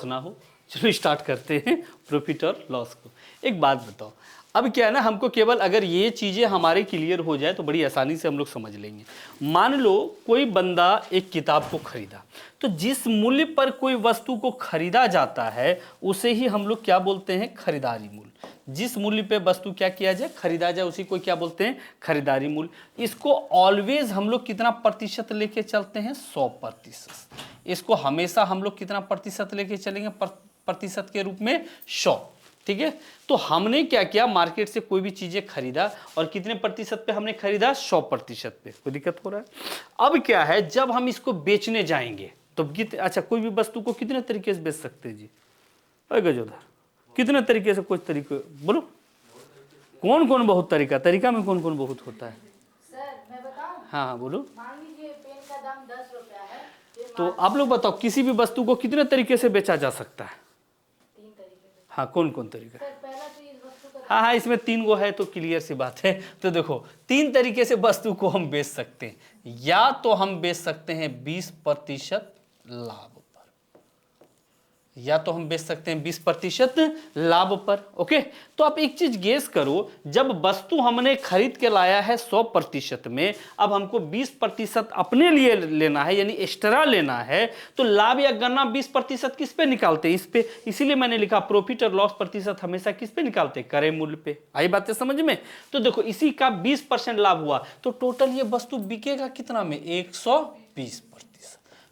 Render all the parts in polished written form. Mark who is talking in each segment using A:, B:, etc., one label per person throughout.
A: ना हो। चलो स्टार्ट करते हैं प्रॉफिट और लॉस को। एक बात बताओ, अब क्या है ना, हमको केवल अगर ये चीज़ें हमारे क्लियर हो जाए तो बड़ी आसानी से हम लोग समझ लेंगे। मान लो कोई बंदा एक किताब को खरीदा, तो जिस मूल्य पर कोई वस्तु को खरीदा जाता है उसे ही हम लोग क्या बोलते हैं, खरीदारी मूल्य। जिस मूल्य पे वस्तु क्या किया जाए, खरीदा जाए, उसी को क्या बोलते हैं, खरीदारी मूल्य। इसको ऑलवेज हम लोग कितना प्रतिशत लेके चलते हैं, 100%। इसको हमेशा हम लोग कितना प्रतिशत लेके चलेंगे, प्रतिशत के रूप में 100। ठीक है, तो हमने क्या किया, मार्केट से कोई भी चीजें खरीदा और कितने प्रतिशत पे हमने खरीदा, 100% पे। कोई दिक्कत हो रहा है? अब क्या है, जब हम इसको बेचने जाएंगे तो अच्छा, कोई भी वस्तु को कितने तरीके से बेच सकते हैं जी, गजोधर, कितने तरीके से, कुछ तरीके बोलो, कौन कौन बहुत तरीका, तरीका में कौन कौन बहुत होता है?
B: सर मैं बताऊं?
A: हाँ बोलो।
B: मान लीजिए पेन का दाम 10 रुपया है,
A: तो आप लोग बताओ, किसी भी वस्तु को कितने तरीके से बेचा जा सकता है?
B: 3 तरीके से।
A: हाँ, कौन कौन तरीका?
B: सर पहला तो इस वस्तु का
A: हाँ, इसमें 3 गो है तो क्लियर सी बात है। तो देखो, 3 तरीके से वस्तु को हम बेच सकते हैं। या तो हम बेच सकते हैं 20% लाभ पर, या तो हम बेच सकते हैं 20% लाभ पर। ओके, तो आप एक चीज गेस करो, जब वस्तु हमने खरीद के लाया है 100% में, अब हमको 20% अपने लिए लेना है, यानी एक्स्ट्रा लेना है, तो लाभ या गणना 20% किस पे निकालते हैं, इस पे। इसीलिए मैंने लिखा प्रॉफिट और लॉस प्रतिशत हमेशा किस पे निकालते हैं, क्रय मूल्य पे। आई बातें समझ में? तो देखो, इसी का 20% लाभ हुआ तो टोटल ये वस्तु बिकेगा कितना में, 120%।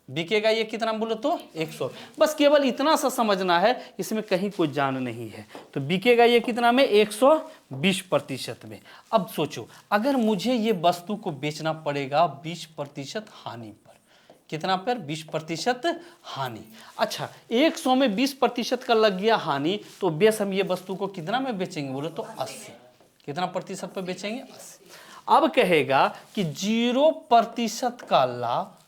A: बिकेगा ये कितना, बोलो तो 100। बस केवल इतना सा समझना है, इसमें कहीं कोई जान नहीं है। तो बिकेगा ये कितना में, 120% में। अब सोचो, अगर मुझे ये वस्तु को बेचना पड़ेगा 20% हानि पर, कितना पर, 20% हानि। अच्छा, 100 में 20% का लग गया हानि, तो बेस हम ये वस्तु को कितना में बेचेंगे, बोलो तो 80। कितना प्रतिशत पर बेचेंगे, 80। अब कहेगा कि 0% का लाभ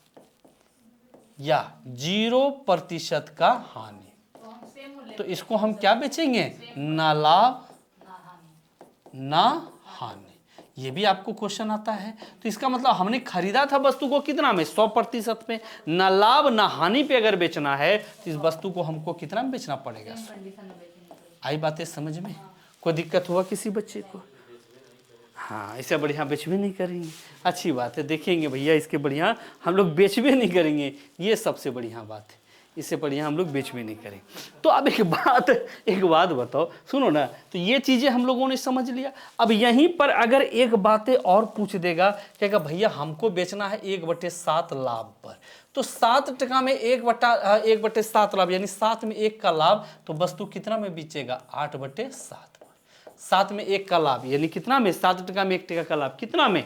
A: या 0% का हानि, तो इसको हम क्या बेचेंगे, ना लाभ ना हानि। ये भी आपको क्वेश्चन आता है। तो इसका मतलब हमने खरीदा था वस्तु को कितना में, 100% में, ना लाभ ना हानि पे अगर बेचना है तो इस वस्तु को हमको कितना में बेचना पड़ेगा। आई बातें समझ में? कोई दिक्कत हुआ किसी बच्चे को? हाँ, इससे बढ़िया बेच भी नहीं करेंगे। अच्छी बात है, देखेंगे भैया, इसके बढ़िया हम लोग बेच भी नहीं करेंगे, ये सबसे बढ़िया बात है। इससे बढ़िया हम लोग बेच भी नहीं करेंगे। तो अब एक बात बताओ, सुनो ना, तो ये चीज़ें हम लोगों ने समझ लिया। अब यहीं पर अगर एक बातें और पूछ देगा, कहेगा भैया हमको बेचना है 1/7 लाभ पर, तो 7% में 1/7 लाभ, यानी 7 में 1 का लाभ, तो वस्तु कितना में बेचेगा, 8/7। 7 में 1 का लाभ यानी कितना में, 7% में 1% का लाभ, कितना में,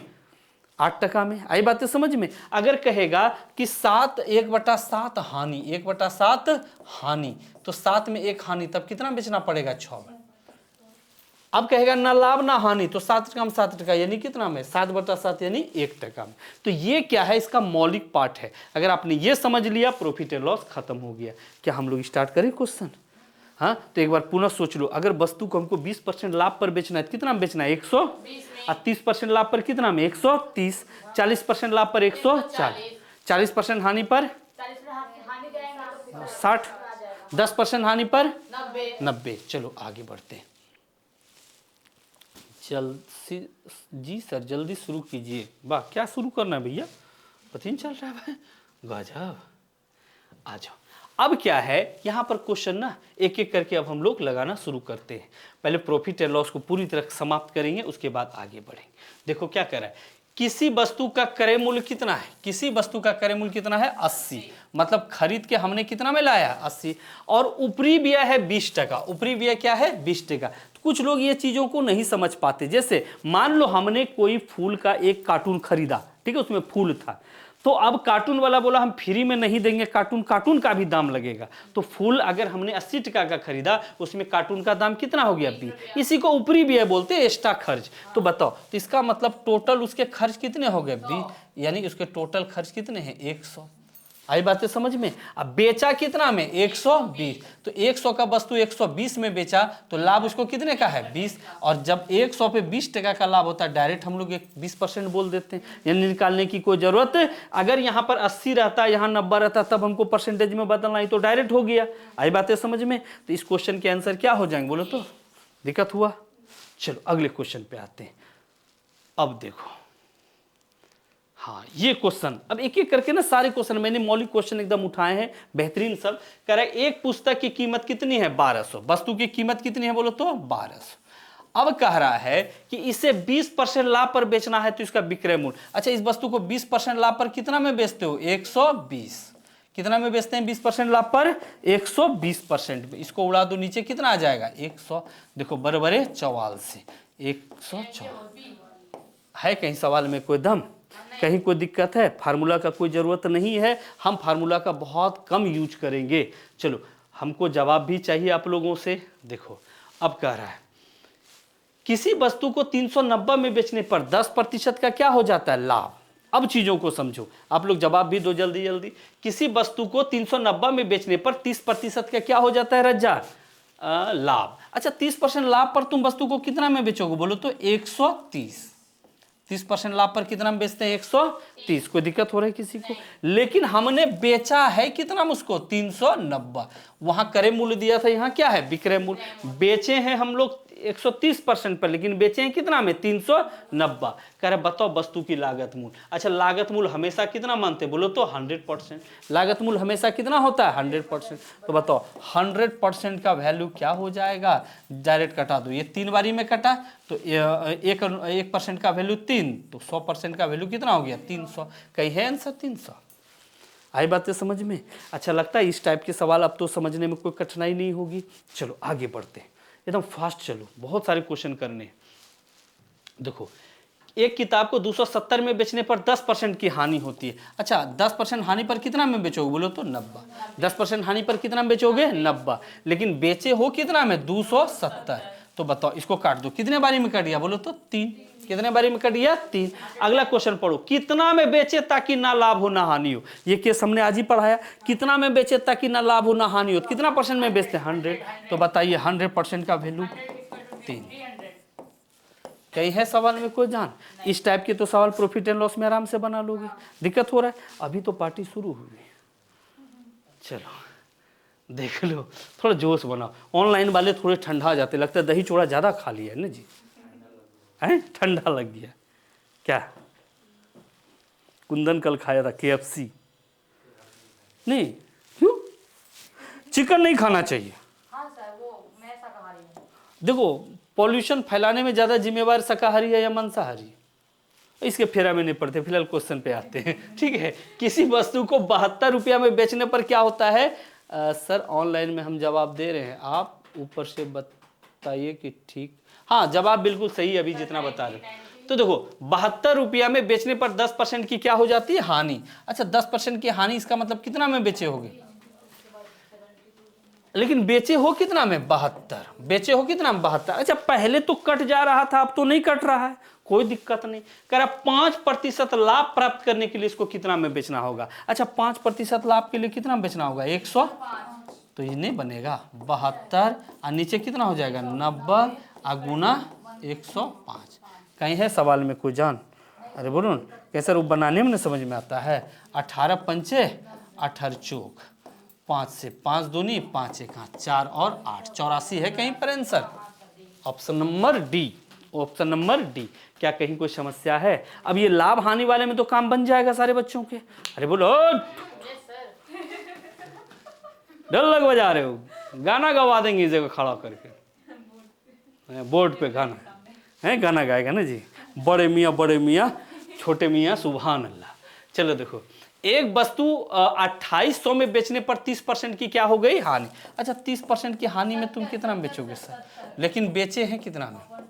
A: 8% में। आई बातें समझ में? अगर कहेगा कि 1/7 हानि, 1/7 हानि, तो 7 में 1 हानि, तब कितना बेचना पड़ेगा, 6 में। अब कहेगा ना लाभ ना हानि, तो 7% में 7%, यानी कितना में, 7/7 यानी 1% में। तो ये क्या है, इसका मौलिक पार्ट है। अगर आपने ये समझ लिया, प्रॉफिट एंड लॉस खत्म हो गया। क्या हम लोग स्टार्ट करें क्वेश्चन? हाँ, तो एक बार पुनः सोच लो, अगर वस्तु को हमको 20% लाभ पर बेचना है, कितना में बेचना है, 100, और 30% लाभ पर कितना में, 130, 40% लाभ पर 140, 40% हानि पर 60, 10% हानि पर 90। चलो आगे बढ़ते हैं। जी सर, जल्दी शुरू कीजिए। वाह, क्या शुरू करना है भैया, पता नहीं चल रहा है, गजब। आ जाओ। अब क्या है, यहां पर क्वेश्चन ना एक एक करके अब हम लोग लगाना शुरू करते हैं। पहले प्रॉफिट एंड लॉस को पूरी तरह समाप्त करेंगे, उसके बाद आगे बढ़ेंगे। देखो क्या कह रहा है, किसी वस्तु का क्रय मूल्य कितना है, किसी वस्तु का क्रय मूल्य कितना है, 80। मतलब खरीद के हमने कितना में लाया, 80, और ऊपरी व्यय है 20%। ऊपरी व्यय क्या है, 20%। तो कुछ लोग ये चीजों को नहीं समझ पाते। जैसे मान लो हमने कोई फूल का एक कार्टून खरीदा, ठीक है, उसमें फूल था, तो अब कार्टून वाला बोला हम फ्री में नहीं देंगे, कार्टून का भी दाम लगेगा। तो फूल अगर हमने 80% का खरीदा, उसमें कार्टून का दाम कितना हो गया, 20। इसी को ऊपरी व्यय बोलते हैं, एक्स्ट्रा खर्च। तो बताओ, तो इसका मतलब टोटल उसके खर्च कितने हो गए, 20, यानी उसके टोटल खर्च कितने हैं, 100। आई बातें समझ में। अब बेचा कितना में 120, तो 100 का वस्तु 120 में बेचा तो लाभ उसको कितने का है 20, और जब 100 पे 20 टका का लाभ होता है डायरेक्ट हम लोग 20% बोल देते हैं, यानी निकालने की कोई जरूरत। अगर यहाँ पर 80 रहता, यहाँ 90 रहता, तब हमको परसेंटेज में बदलना ही तो डायरेक्ट हो गया। आई बातें समझ में। तो इस क्वेश्चन के आंसर क्या हो जाएंगे बोलो तो, दिक्कत हुआ। चलो अगले क्वेश्चन पे आते हैं। अब देखो, हाँ ये क्वेश्चन, अब एक एक करके ना सारे क्वेश्चन मैंने मौलिक क्वेश्चन एकदम उठाए हैं, बेहतरीन सब। कह रहा है एक पुस्तक की कीमत कितनी है 1200, वस्तु की कीमत कितनी है बोलो तो 1200। अब कह रहा है कि इसे 20% लाभ पर बेचना है तो इसका विक्रय मूल्य। अच्छा, इस वस्तु को 20% लाभ पर कितना में बेचते हो 120, कितना में बेचते हैं 20% लाभ पर 120% में। इसको उड़ा दो नीचे, कितना आ जाएगा 100, देखो बराबर 44 104। है कहीं सवाल में कोई दम, कहीं कोई दिक्कत है? फार्मूला का कोई ज़रूरत नहीं है, हम फार्मूला का बहुत कम यूज करेंगे। चलो हमको जवाब भी चाहिए आप लोगों से। देखो अब कह रहा है किसी वस्तु को 390 में बेचने पर 10% का क्या हो जाता है लाभ। अब चीज़ों को समझो, आप लोग जवाब भी दो जल्दी जल्दी। किसी वस्तु को 390 में बेचने पर 30% का क्या हो जाता है रज्जा लाभ। अच्छा 30% लाभ पर तुम वस्तु को कितना में बेचोगे बोलो तो 130। 30% लाभ पर कितना में बेचते हैं 130। कोई दिक्कत हो रही है किसी को? लेकिन हमने बेचा है कितना में उसको 390। वहां क्रय मूल्य दिया था, यहाँ क्या है विक्रय मूल्य। बेचे हैं हम लोग 130% पर, लेकिन बेचे हैं कितना में 390। कह रहे बताओ वस्तु की लागत मूल्य। अच्छा लागत मूल्य हमेशा कितना मानते बोलो तो 100%। लागत मूल्य हमेशा कितना होता है 100%। तो बताओ 100% का वैल्यू क्या हो जाएगा, डायरेक्ट कटा दो। ये 3 बारी में कटा तो 1% का वैल्यू 3, तो 100% का वैल्यू कितना हो गया 300। कहीं है आंसर 300। आई बातें समझ में? अच्छा लगता है इस टाइप के सवाल अब तो समझने में कोई कठिनाई नहीं होगी। चलो आगे बढ़ते हैं, एकदम फास्ट चलो, बहुत सारे क्वेश्चन करने। देखो एक किताब को 270 में बेचने पर 10% की हानि होती है। अच्छा 10% हानि पर कितना में बेचोगे बोलो तो 90। 10% हानि पर कितना में बेचोगे 90, लेकिन बेचे हो कितना में 270। तो बताओ इसको काट दो, कितने बारी में कट गया बोलो तो 3। कितने बारी में कट गया 3। अगला क्वेश्चन पढ़ो, कितना में बेचे ताकि ना लाभ हो ना हानि हो। ये केस हमने आज ही पढ़ाया, कितना में बेचे ताकि ना लाभ हो ना हानि हो। कितना परसेंट में बेचते हैं 100। तो बताइए 100% का वैल्यू 3। कहीं है सवाल में कोई जान? इस टाइप के तो सवाल प्रॉफिट एंड लॉस में आराम से बना लोगे। दिक्कत हो रहा है? अभी तो पार्टी शुरू हुई। चलो देख लो, थोड़ा जोश बनाओ। ऑनलाइन वाले थोड़े ठंडा जाते, लगता है दही चूड़ा ज्यादा खा लिया है ना जी, है ठंडा लग गया क्या? कुंदन कल खाया था KFC। नहीं क्यों? चिकन नहीं खाना चाहिए।
B: हाँ सर, वो मैं शाकाहारी हूँ।
A: देखो पॉल्यूशन फैलाने में ज्यादा जिम्मेवार शाकाहारी है या मांसाहारी? इसके फेरा में नहीं पड़ते, फिलहाल क्वेश्चन पे आते हैं। ठीक है, किसी वस्तु को 72 रुपया में बेचने पर क्या होता है? सर ऑनलाइन में हम जवाब दे रहे हैं, आप ऊपर से बताइए कि ठीक। हाँ जवाब बिल्कुल सही, अभी जितना बता रहे हैं। तो देखो 72 रुपया में बेचने पर 10% की क्या हो जाती है हानि। अच्छा 10% की हानि, इसका मतलब कितना में बेचे होगे, लेकिन बेचे हो कितना में 72। बेचे हो कितना में 72। अच्छा पहले तो कट जा रहा था, अब तो नहीं कट रहा है, कोई दिक्कत नहीं। कह रहा 5% लाभ प्राप्त करने के लिए इसको कितना में बेचना होगा। अच्छा 5% लाभ के लिए कितना में बेचना होगा 100। तो ये नहीं बनेगा 72, और नीचे कितना हो जाएगा 90 गुना 105। कहीं है सवाल में कोई जान? अरे बोलो कैसे रूप बनाने में समझ में आता है। 18 पंचे 18 चौक, 5 से 5 दूनी 5 एक 4 और 8, 84 है कहीं पर answer. Option number D, option number D. क्या कहीं कोई समस्या है? अब ये लाभ हानि वाले में तो काम बन जाएगा सारे बच्चों के। अरे बोलो डर लग बजा रहे हो, गाना गवा देंगे इस जगह खड़ा करके, बोर्ड पे गाना है, गाना गाएगा ना जी, बड़े मियाँ छोटे मियाँ सुभान अल्लाह। चलो देखो एक वस्तु 2800 में बेचने पर 30% की क्या हो गई हानि। अच्छा 30% की हानि में तुम कितना में बेचोगे सर, लेकिन बेचे हैं कितना में?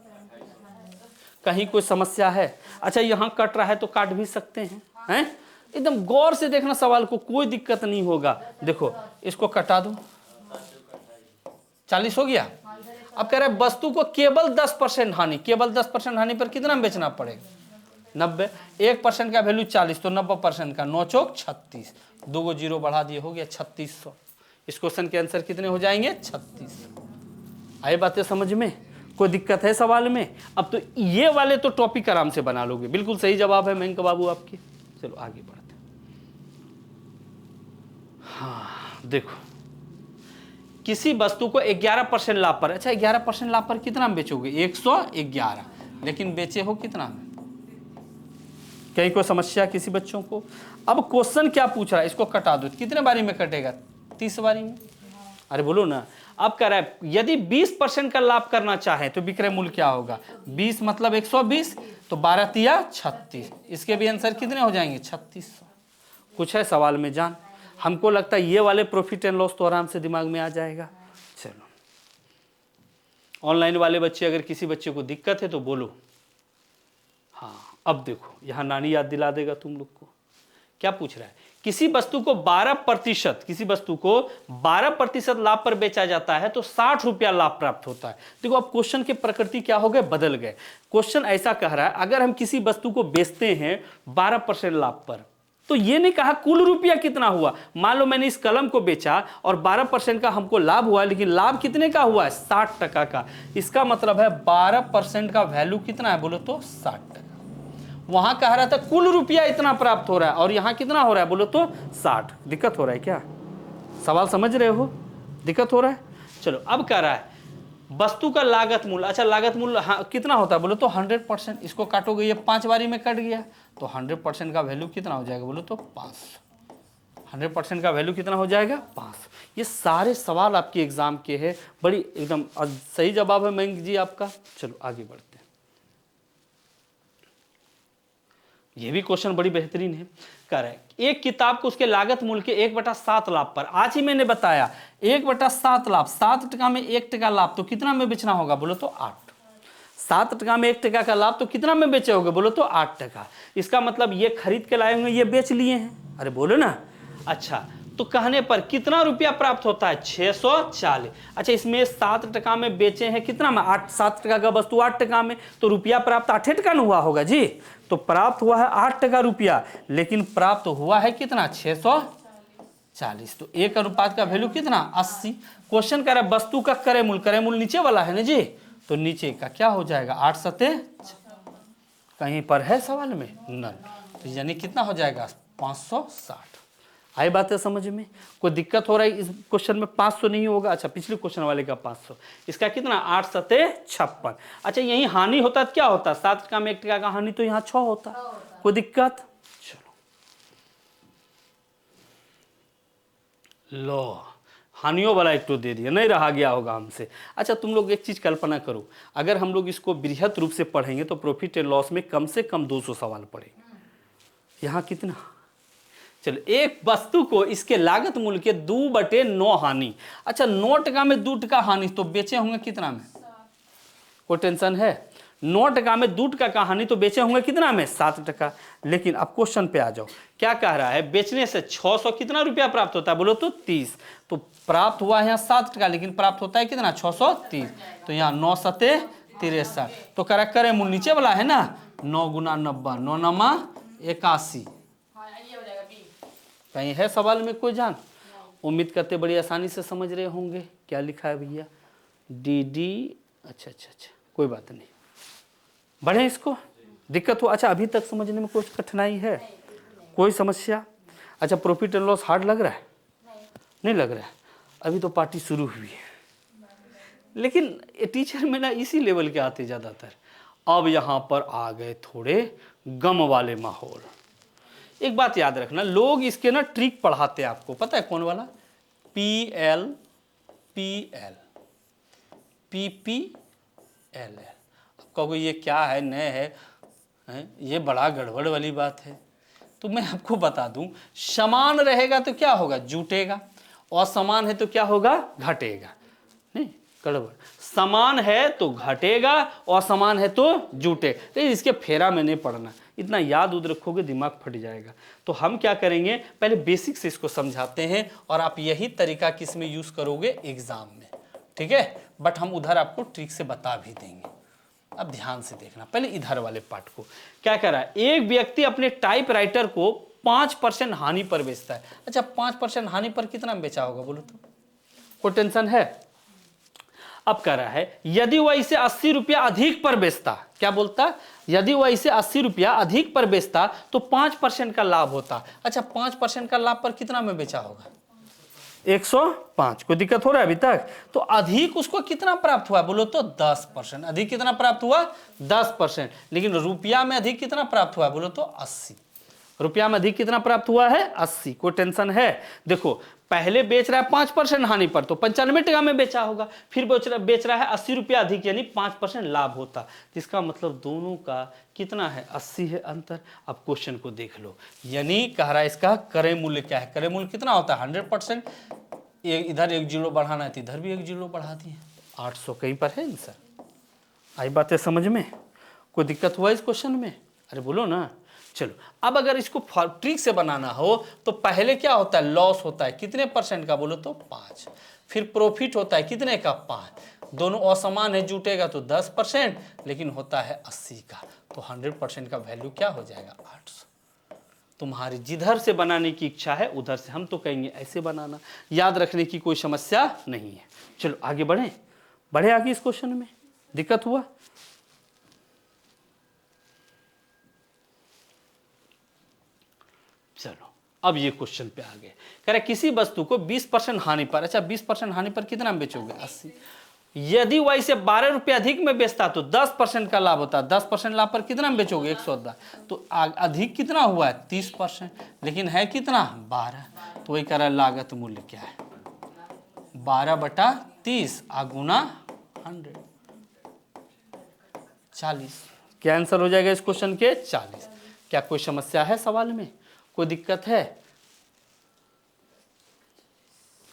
A: कहीं कोई समस्या है? अच्छा यहाँ कट रहा है तो काट भी सकते हैं, एकदम गौर से देखना सवाल को, कोई दिक्कत नहीं होगा। देखो इसको कटा दो, 40 हो गया। अब कह रहा है वस्तु को केवल 10% हानि, केवल 10% हानि पर कितना बेचना पड़ेगा? 90, 1% का वैल्यू 40, तो 90% का 9 चौक 36, 2 को 0 बढ़ा दिए, हो गया 3600। इस क्वेश्चन के आंसर कितने हो जाएंगे? 3600। आई बातें समझ में? कोई दिक्कत है सवाल में? अब तो ये वाले तो टॉपिक आराम से बना लोगे। बिल्कुल सही जवाब है मयंक बाबू आपके। चलो आगे बढ़ते हैं। हाँ देखो, किसी वस्तु को 11% लाभ पर, अच्छा 11% लाभ पर कितना में बेचोगे? 111, लेकिन बेचे हो कितना में? कहीं कोई समस्या किसी बच्चों को? अब क्वेश्चन क्या पूछ रहा है, इसको कटा दो, कितने बारी में कटेगा? 30 बारी में। अरे बोलो ना। अब कह रहा है यदि 20% का लाभ करना चाहे तो विक्रय मूल्य क्या होगा? 20 मतलब 120, तो 12 तिया 36, इसके भी आंसर कितने हो जाएंगे? 3600। कुछ है सवाल में जान? हमको लगता है ये वाले प्रॉफिट एंड लॉस तो आराम से दिमाग में आ जाएगा। चलो, ऑनलाइन वाले बच्चे, अगर किसी बच्चे को दिक्कत है तो बोलो। हाँ अब देखो, यहाँ नानी याद दिला देगा तुम लोग को। क्या पूछ रहा है? किसी वस्तु को 12% लाभ पर बेचा जाता है तो 60 रुपया लाभ प्राप्त होता है। देखो अब क्वेश्चन के प्रकृति क्या हो गए? बदल गए। क्वेश्चन ऐसा कह रहा है अगर हम किसी वस्तु को बेचते हैं 12% लाभ पर, तो ये नहीं कहा कुल रुपया कितना हुआ। मान लो मैंने इस कलम को बेचा और 12% का हमको लाभ हुआ, लेकिन लाभ कितने का हुआ है? 60% का। इसका मतलब है 12% का वैल्यू कितना है? बोलो तो 60%। वहां कह रहा था कुल रुपया इतना प्राप्त हो रहा है, और यहां कितना हो रहा है? बोलो तो 60। दिक्कत हो रहा है क्या? सवाल समझ रहे हो? दिक्कत हो रहा है? चलो अब कह रहा है वस्तु का लागत मूल्य। अच्छा लागत मूल्य हाँ, कितना होता है? बोलो तो 100%। इसको काटोगे, ये 5 बारी में कट गया, तो 100% का वैल्यू कितना हो जाएगा? बोलो तो 500। 100% का वैल्यू कितना हो जाएगा? 500। ये सारे सवाल आपके एग्जाम के हैं, बड़ी एकदम सही जवाब है मयंक जी आपका। चलो आगे बढ़ते हैं। ये भी क्वेश्चन बड़ी बेहतरीन है। कह रहा है एक किताब को उसके लागत मूल्य के 1/7 लाभ पर, आज ही मैंने बताया 1/7 लाभ, 7% में 1% लाभ, तो कितना में बेचना होगा? बोलो तो 8। 7% में 1% का लाभ, तो कितना में बेचे होगे? बोलो तो 8%। इसका मतलब ये खरीद के लाए होंगे, ये बेच लिए हैं। अरे बोलो ना। अच्छा तो कहने पर कितना रुपया प्राप्त होता है? 640। अच्छा इसमें 7% में बेचे हैं, कितना में? 7% का वस्तु 8% में, तो रुपया प्राप्त 8% हुआ होगा जी। तो प्राप्त हुआ है 8% रुपया, लेकिन प्राप्त हुआ है कितना? 640। तो 1 अनुपात का वैल्यू कितना? 80। क्वेश्चन कह रहा है वस्तु का क्रय मूल्य, क्रय मूल्य नीचे वाला है ना जी, तो नीचे का क्या हो जाएगा? 8 सते कहीं पर है सवाल में? नन। तो यानी कितना हो जाएगा? 560। आई बात है समझ में? कोई दिक्कत हो रहा है इस क्वेश्चन में? 500 नहीं होगा। अच्छा पिछले क्वेश्चन वाले का 500, इसका कितना? 8 सते 56। अच्छा यही हानि होता तो क्या होता? 7% में 1% का हानि, तो यहाँ 6 होता। कोई दिक्कत? चलो लो, हानियों वाला एक तो दे दिया, नहीं रहा गया होगा हमसे। अच्छा तुम लोग एक चीज कल्पना करो, अगर हम लोग इसको बृहत रूप से पढ़ेंगे तो प्रॉफिट एंड लॉस में कम से कम 200 सवाल पढ़ेंगे। यहाँ कितना? चलो एक वस्तु को इसके लागत मूल्य के 2/9 हानि। अच्छा 9% में 2% हानि, तो बेचे होंगे कितना में? कोई टेंशन है? 9% में 2% का हानि, तो बेचे होंगे कितना में? 7%। लेकिन अब क्वेश्चन पे आ जाओ, क्या कह रहा है? बेचने से 600 कितना रुपया प्राप्त होता है? बोलो तो 30। तो प्राप्त हुआ है यहाँ 7%, लेकिन प्राप्त होता है कितना? 630। तो यहाँ 9 सते 63। तो करे मूल्य नीचे वाला है ना, 9 गुना 90, 9 नमा 81। कहीं है सवाल में कोई जान? उम्मीद करते बड़ी आसानी से समझ रहे होंगे। क्या लिखा है भैया? डी। अच्छा, कोई बात नहीं, बढ़े इसको। दिक्कत हो? अच्छा अभी तक समझने में कुछ कठिनाई है? कोई समस्या? अच्छा प्रॉफिट एंड लॉस हार्ड लग रहा है? नहीं लग रहा है? अभी तो पार्टी शुरू हुई है, लेकिन टीचर में ना इसी लेवल के आते ज़्यादातर। अब यहाँ पर आ गए थोड़े गम वाले माहौल। एक बात याद रखना, लोग इसके ना ट्रिक पढ़ाते हैं आपको, पता है कौन वाला? PL PL PPL। कहोगे ये क्या है, नए है? ये बड़ा गड़बड़ वाली बात है। तो मैं आपको बता दूं, समान रहेगा तो क्या होगा? जुटेगा। असमान है तो क्या होगा? घटेगा। नहीं गड़बड़, समान है तो घटेगा, असमान है तो जुटे। तो इसके फेरा में नहीं पड़ना, इतना याद उद रखोगे दिमाग फट जाएगा। तो हम क्या करेंगे, पहले बेसिक से इसको समझाते हैं, और आप यही तरीका किसमें यूज करोगे? एग्जाम में, ठीक है? बट हम उधर आपको ट्रिक से बता भी देंगे। अब ध्यान से देखना, पहले इधर वाले पार्ट को। क्या कह रहा है, एक व्यक्ति अपने टाइपराइटर को 5% हानि पर बेचता है। अच्छा 5% हानि पर कितना में बेचा होगा बोलो तो, कोई टेंशन है। अब कह रहा है यदि वह इसे 80 रुपया अधिक पर बेचता, क्या बोलता, यदि वह इसे 80 रुपया अधिक पर बेचता तो 5% का लाभ होता। अच्छा 5% का लाभ पर कितना में बेचा होगा, 105। कोई दिक्कत हो रहा है अभी तक। तो अधिक उसको कितना प्राप्त हुआ बोलो तो 10%। अधिक कितना प्राप्त हुआ 10%। लेकिन रुपया में अधिक कितना प्राप्त हुआ बोलो तो 80। रुपया में अधिक कितना प्राप्त हुआ है 80। कोई टेंशन है। देखो पहले बेच रहा है 5% हानि पर तो 95 टका में बेचा होगा, फिर बेच रहा है 80 रुपया अधिक यानी 5% लाभ होता। इसका मतलब दोनों का कितना है 80 है अंतर। अब क्वेश्चन को देख लो, यानी कह रहा है इसका क्रय मूल्य क्या है, क्रय मूल्य कितना होता है 100%। इधर एक जीरो बढ़ाना है तो इधर भी एक जीरो बढ़ा दिए, 800 कहीं पर है आंसर। आई बातें समझ में, कोई दिक्कत हुआ इस क्वेश्चन में, अरे बोलो ना। चलो अब अगर इसको ट्रिक से बनाना हो तो पहले क्या होता है, लॉस होता है कितने % का बोलो तो 5, फिर प्रॉफिट होता है कितने का 5, दोनों असमान है जुटेगा तो 10%, लेकिन होता है 80 का, तो 100% का वैल्यू क्या हो जाएगा 800। तुम्हारी जिधर से बनाने की इच्छा है उधर से, हम तो कहेंगे ऐसे बनाना, याद रखने की कोई समस्या नहीं है। चलो आगे बढ़े आगे इस क्वेश्चन में, दिक्कत हुआ। चलो अब ये क्वेश्चन पे आ गए, कह रहे किसी वस्तु को 20% हानि पर, अच्छा 20% हानि पर कितना में बेचोगे 80। यदि वह इसे 12 रुपये अधिक में बेचता तो 10% का लाभ होता। 10% लाभ पर कितना में बेचोगे 110, तो अधिक कितना हुआ है 30%, लेकिन है कितना 12। तो वही कह रहा है लागत मूल्य क्या है 12/30 गुना 100, 40। क्या आंसर हो जाएगा इस क्वेश्चन के 40। क्या कोई समस्या है सवाल में, कोई दिक्कत है।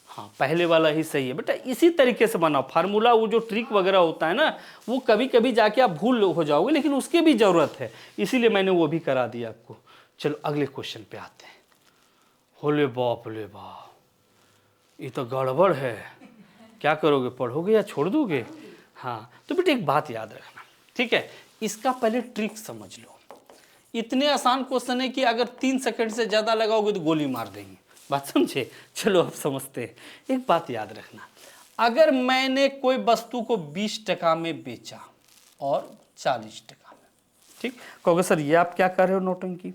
A: हाँ पहले वाला ही सही है बेटा, इसी तरीके से बनाओ फार्मूला। वो जो ट्रिक वगैरह होता है ना वो कभी कभी जाके आप भूल हो जाओगे, लेकिन उसकी भी जरूरत है, इसीलिए मैंने वो भी करा दिया आपको। चलो अगले क्वेश्चन पे आते हैं। होले बाप ले बाप, ये तो गड़बड़ है, क्या करोगे पढ़ोगे या छोड़ दोगे। हाँ तो बेटा एक बात याद रखना, ठीक है, इसका पहले ट्रिक समझ लो। इतने आसान क्वेश्चन है कि अगर 3 सेकंड से ज़्यादा लगाओगे तो गोली मार देंगे, बात समझे। चलो अब समझते हैं। एक बात याद रखना, अगर मैंने कोई वस्तु को 20 टका में बेचा और 40 टका में, ठीक, कहोगे सर ये आप क्या कर रहे हो नौटंकी,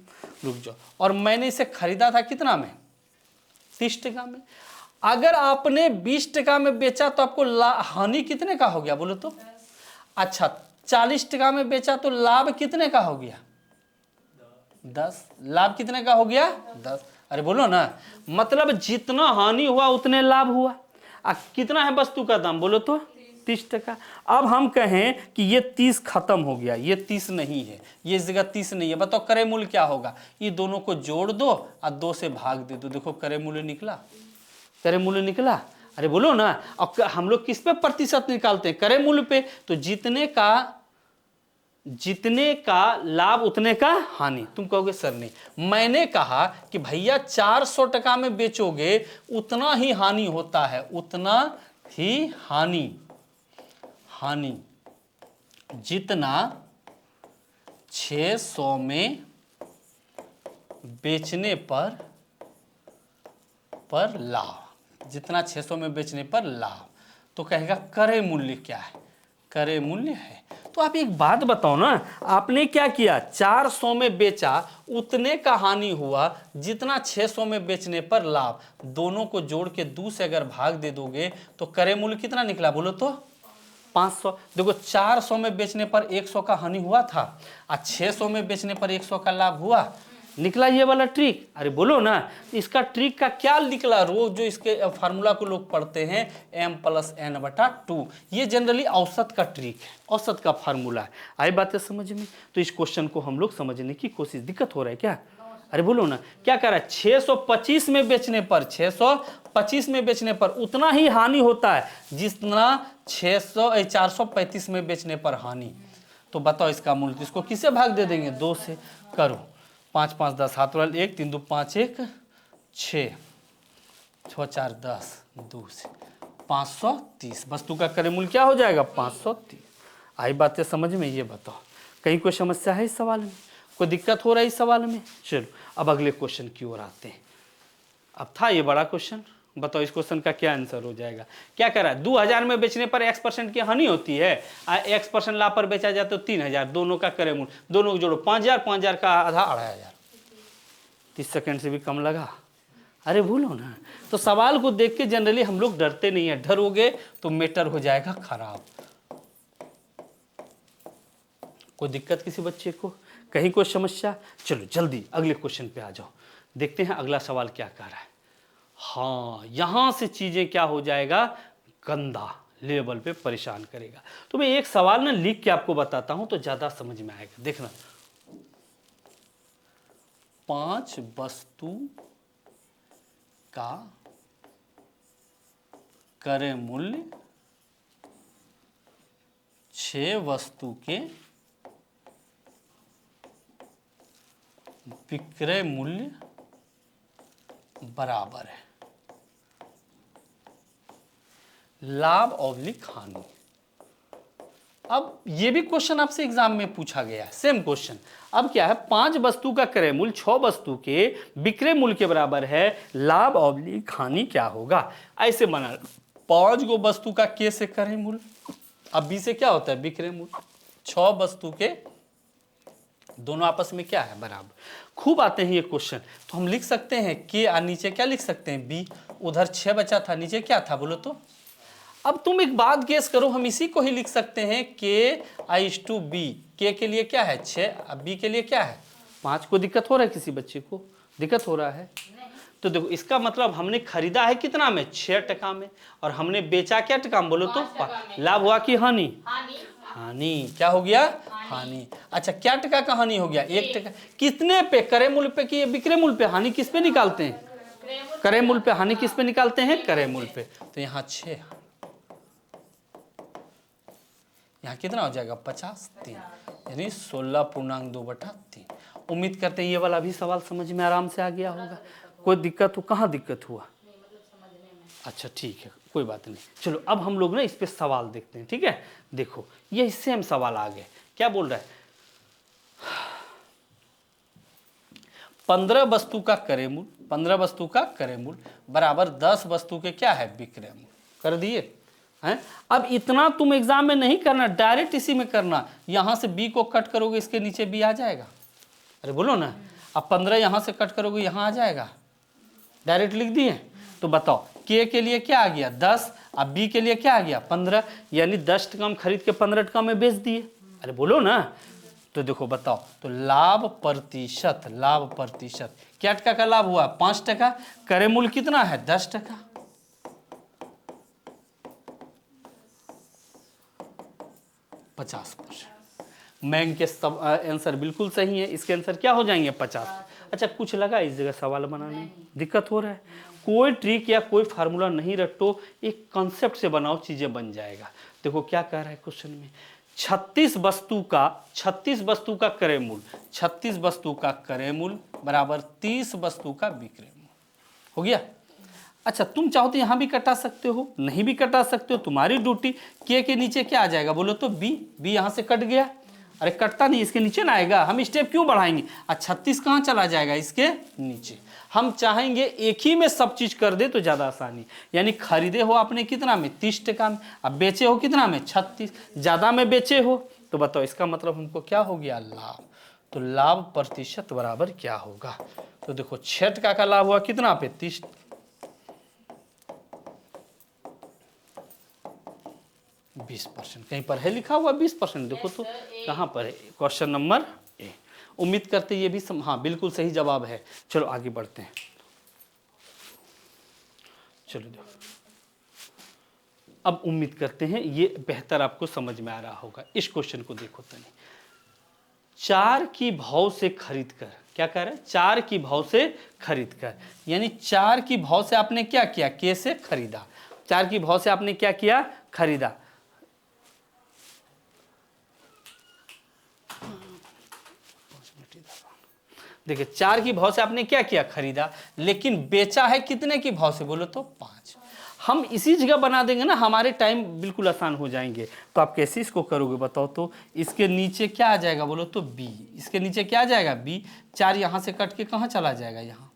A: रुक जाओ, और मैंने इसे खरीदा था कितना में 30 टका में। अगर आपने 20 टका में बेचा तो आपको हानि कितने का हो गया बोलो तो। अच्छा 40 टका में बेचा तो लाभ कितने का हो गया 10। लाभ कितने का हो गया 10। अरे बोलो ना, मतलब जितना हानि हुआ उतने लाभ हुआ। कितना है वस्तु का दाम बोलो तो 30 टका। अब हम कहें कि ये 30 खत्म हो गया, ये 30 नहीं है, ये इस जगह 30 नहीं है, बताओ क्रय मूल्य क्या होगा। ये दोनों को जोड़ दो और 2 से भाग दे दो, देखो क्रय मूल्य निकला, क्रय मूल्य निकला। अरे बोलो ना, अब हम लोग किस पे प्रतिशत निकालते हैं, क्रय मूल्य पे। तो जितने का लाभ उतने का हानि। तुम कहोगे सर नहीं, मैंने कहा कि भैया 400 टका में बेचोगे उतना ही हानि होता है, उतना ही हानि जितना 600 में बेचने पर लाभ, जितना 600 में बेचने पर लाभ। तो कहेगा क्रय मूल्य क्या है, क्रय मूल्य है। तो आप एक बात बताओ ना, आपने क्या किया 400 में बेचा उतने का हानि हुआ जितना 600 में बेचने पर लाभ, दोनों को जोड़ के 2 से अगर भाग दे दोगे तो क्रय मूल्य कितना निकला बोलो तो 500। देखो 400 में बेचने पर 100 का हानि हुआ था और 600 में बेचने पर 100 का लाभ हुआ, निकला ये वाला ट्रिक। अरे बोलो ना, इसका ट्रिक का क्या निकला, रोज जो इसके फार्मूला को लोग पढ़ते हैं m+n/2, ये जनरली औसत का ट्रिक है, औसत का फार्मूला है। आई बातें समझ में। तो इस क्वेश्चन को हम लोग समझने की कोशिश, दिक्कत हो रहा है क्या, अरे बोलो ना, क्या कर रहा है 625 में बेचने पर 625 में बेचने पर उतना ही हानि होता है जितना 435 में बेचने पर हानि। तो बताओ इसका मूल्य, इसको किसे भाग दे देंगे 2 से। करो 5 5 10, हाथ वाला 1 3 2 5 1 6 6 4 10, 2 से 530। वस्तु का क्रय मूल्य क्या हो जाएगा 530। आई बातें समझ में? ये बताओ कहीं कोई समस्या है इस सवाल में, कोई दिक्कत हो रहा है इस सवाल में? चलो अब अगले क्वेश्चन की ओर आते हैं। अब था ये बड़ा क्वेश्चन, बताओ इस क्वेश्चन का क्या आंसर हो जाएगा? क्या कह रहा है? 2000 में बेचने पर x% की हानि होती है, x% लाभ पर बेचा जाए तो 3000, दोनों का करे मूल, दोनों को जोड़ो 5000, 5000 का आधा 2500। 30 सेकंड से भी कम लगा? अरे भूलो ना। तो सवाल को देख के जनरली हम लोग डरते नहीं है, डरोगे तो मैटर हो जाएगा खराब। कोई दिक्कत किसी बच्चे को, कहीं कोई समस्या? चलो जल्दी अगले क्वेश्चन पे आ जाओ, देखते हैं अगला सवाल क्या कह रहा है। हाँ, यहां से चीजें क्या हो जाएगा, गंदा लेवल पे परेशान करेगा। तो मैं एक सवाल ना लिख के आपको बताता हूं तो ज्यादा समझ में आएगा। देखना, 5 वस्तु का क्रय मूल्य 6 वस्तु के विक्रय मूल्य बराबर है। लाभ ऑब्लिक हानि। अब ये भी क्वेश्चन आपसे एग्जाम में पूछा गया है, सेम क्वेश्चन। अब क्या है, 5 वस्तु का क्रय मूल्य 6 वस्तु के विक्रय मूल्य के बराबर है, लाभ ऑब्लिक हानि क्या होगा? ऐसे बना, 5 गो वस्तु का के से क्रय मूल्य, अब बी से क्या होता है विक्रय मूल्य, 6 वस्तु के दोनों आपस में क्या है, बराबर। खूब आते हैं ये क्वेश्चन, तो हम लिख सकते हैं के और नीचे क्या लिख सकते हैं बी। उधर 6 बचा था, नीचे क्या था बोलो तो? अब तुम एक बात गेस करो, हम इसी को ही लिख सकते हैं k बी। के लिए क्या है 6, अब बी के लिए क्या है 5। को दिक्कत हो रहा है किसी बच्चे को? दिक्कत हो रहा है? तो देखो इसका मतलब हमने खरीदा है कितना में, 6 टका में, और हमने बेचा क्या टका में बोलो तो? लाभ हुआ कि हानि? हानि। क्या हो गया? हानि। अच्छा क्या टका का हानि हो गया? 1 टका। कितने पे? क्रय मूल्य पे कि विक्रय मूल्य पे? हानि किस पे निकालते हैं? क्रय मूल्य पे। हानि किस पे निकालते हैं? क्रय मूल्य पे। तो यहाँ 6, यहाँ कितना हो जाएगा 50, 3, यानी 16.2/3। उम्मीद करते हैं ये वाला भी सवाल समझ में आराम से आ गया होगा। कोई दिक्कत हो? कहाँ दिक्कत हुआ? अच्छा ठीक है, कोई बात नहीं। चलो अब हम लोग ना इस पे सवाल देखते हैं, ठीक है? देखो ये सेम सवाल आ गए। क्या बोल रहा है, 15 वस्तु का क्रय मूल्य, 15 वस्तु का क्रय मूल्य बराबर 10 वस्तु के क्या है विक्रय मूल्य। कर दिए हैं? अब इतना तुम एग्जाम में नहीं करना, डायरेक्ट इसी में करना। यहां से बी को कट करोगे, इसके नीचे बी आ जाएगा। अरे बोलो ना, अब 15 यहां से कट करोगे, यहां आ जाएगा। डायरेक्ट लिख दिए। तो बताओ के लिए क्या आ गया 10, अब बी के लिए क्या आ गया 15, यानी 10 टका में खरीद के 15 टका में बेच दिए। अरे बोलो ना। तो देखो बताओ, तो लाभ प्रतिशत, लाभ प्रतिशत क्या टका का लाभ हुआ 5 टका, क्रय मूल्य कितना है 10 टका। 50%। मैंग के सब आंसर बिल्कुल सही है, इसके आंसर क्या हो जाएंगे 50। अच्छा कुछ लगा इस जगह सवाल बनाने में? दिक्कत हो रहा है? कोई ट्रिक या कोई फार्मूला नहीं रटो, एक कॉन्सेप्ट से बनाओ, चीजें बन जाएगा। देखो क्या कह रहा है क्वेश्चन में, 36 वस्तु का क्रय मूल्य, 36 वस्तु का क्रय मूल्य बराबर 30 वस्तु का विक्रय मूल्य। हो गया? अच्छा तुम चाहो तो यहां भी कटा सकते हो, नहीं भी कटा सकते हो, तुम्हारी ड्यूटी। के नीचे क्या आ जाएगा बोलो तो? बी। बी यहां से कट गया। अरे कटता नहीं, इसके नीचे ना आएगा, हम स्टेप क्यों बढ़ाएंगे? 36 कहां चला जाएगा? इसके नीचे। हम चाहेंगे एक ही में सब चीज कर दे तो ज्यादा आसानी। यानी खरीदे हो आपने कितना में 30 टका में, अब बेचे हो कितना में 36, ज्यादा में बेचे हो। तो बताओ इसका मतलब हमको क्या हो गया लाभ। तो लाभ प्रतिशत बराबर क्या होगा? तो देखो 6 टका का लाभ हुआ कितना पे 30, 20%। कहीं पर है लिखा हुआ 20%? देखो तो कहां पर है, क्वेश्चन नंबर ए। उम्मीद करते ये भी हाँ बिल्कुल सही जवाब है। चलो आगे बढ़ते हैं। चलो देखो, अब उम्मीद करते हैं ये बेहतर आपको समझ में आ रहा होगा। इस क्वेश्चन को देखो तनी, 4 की भाव से खरीद कर, क्या कह रहा है 4 की भाव से खरीद कर, यानी 4 की भाव से आपने क्या किया के से खरीदा, 4 की भाव से आपने क्या किया खरीदा। देखिए 4 की भाव से आपने क्या किया खरीदा, लेकिन बेचा है कितने की भाव से बोलो तो 5। हम इसी जगह बना देंगे ना, हमारे टाइम बिल्कुल आसान हो जाएंगे। तो आप कैसे इसको करोगे बताओ तो? इसके नीचे क्या आ जाएगा बोलो तो? बी। इसके नीचे क्या आ जाएगा? बी। 4 यहाँ से कट के कहाँ चला जाएगा? यहाँ।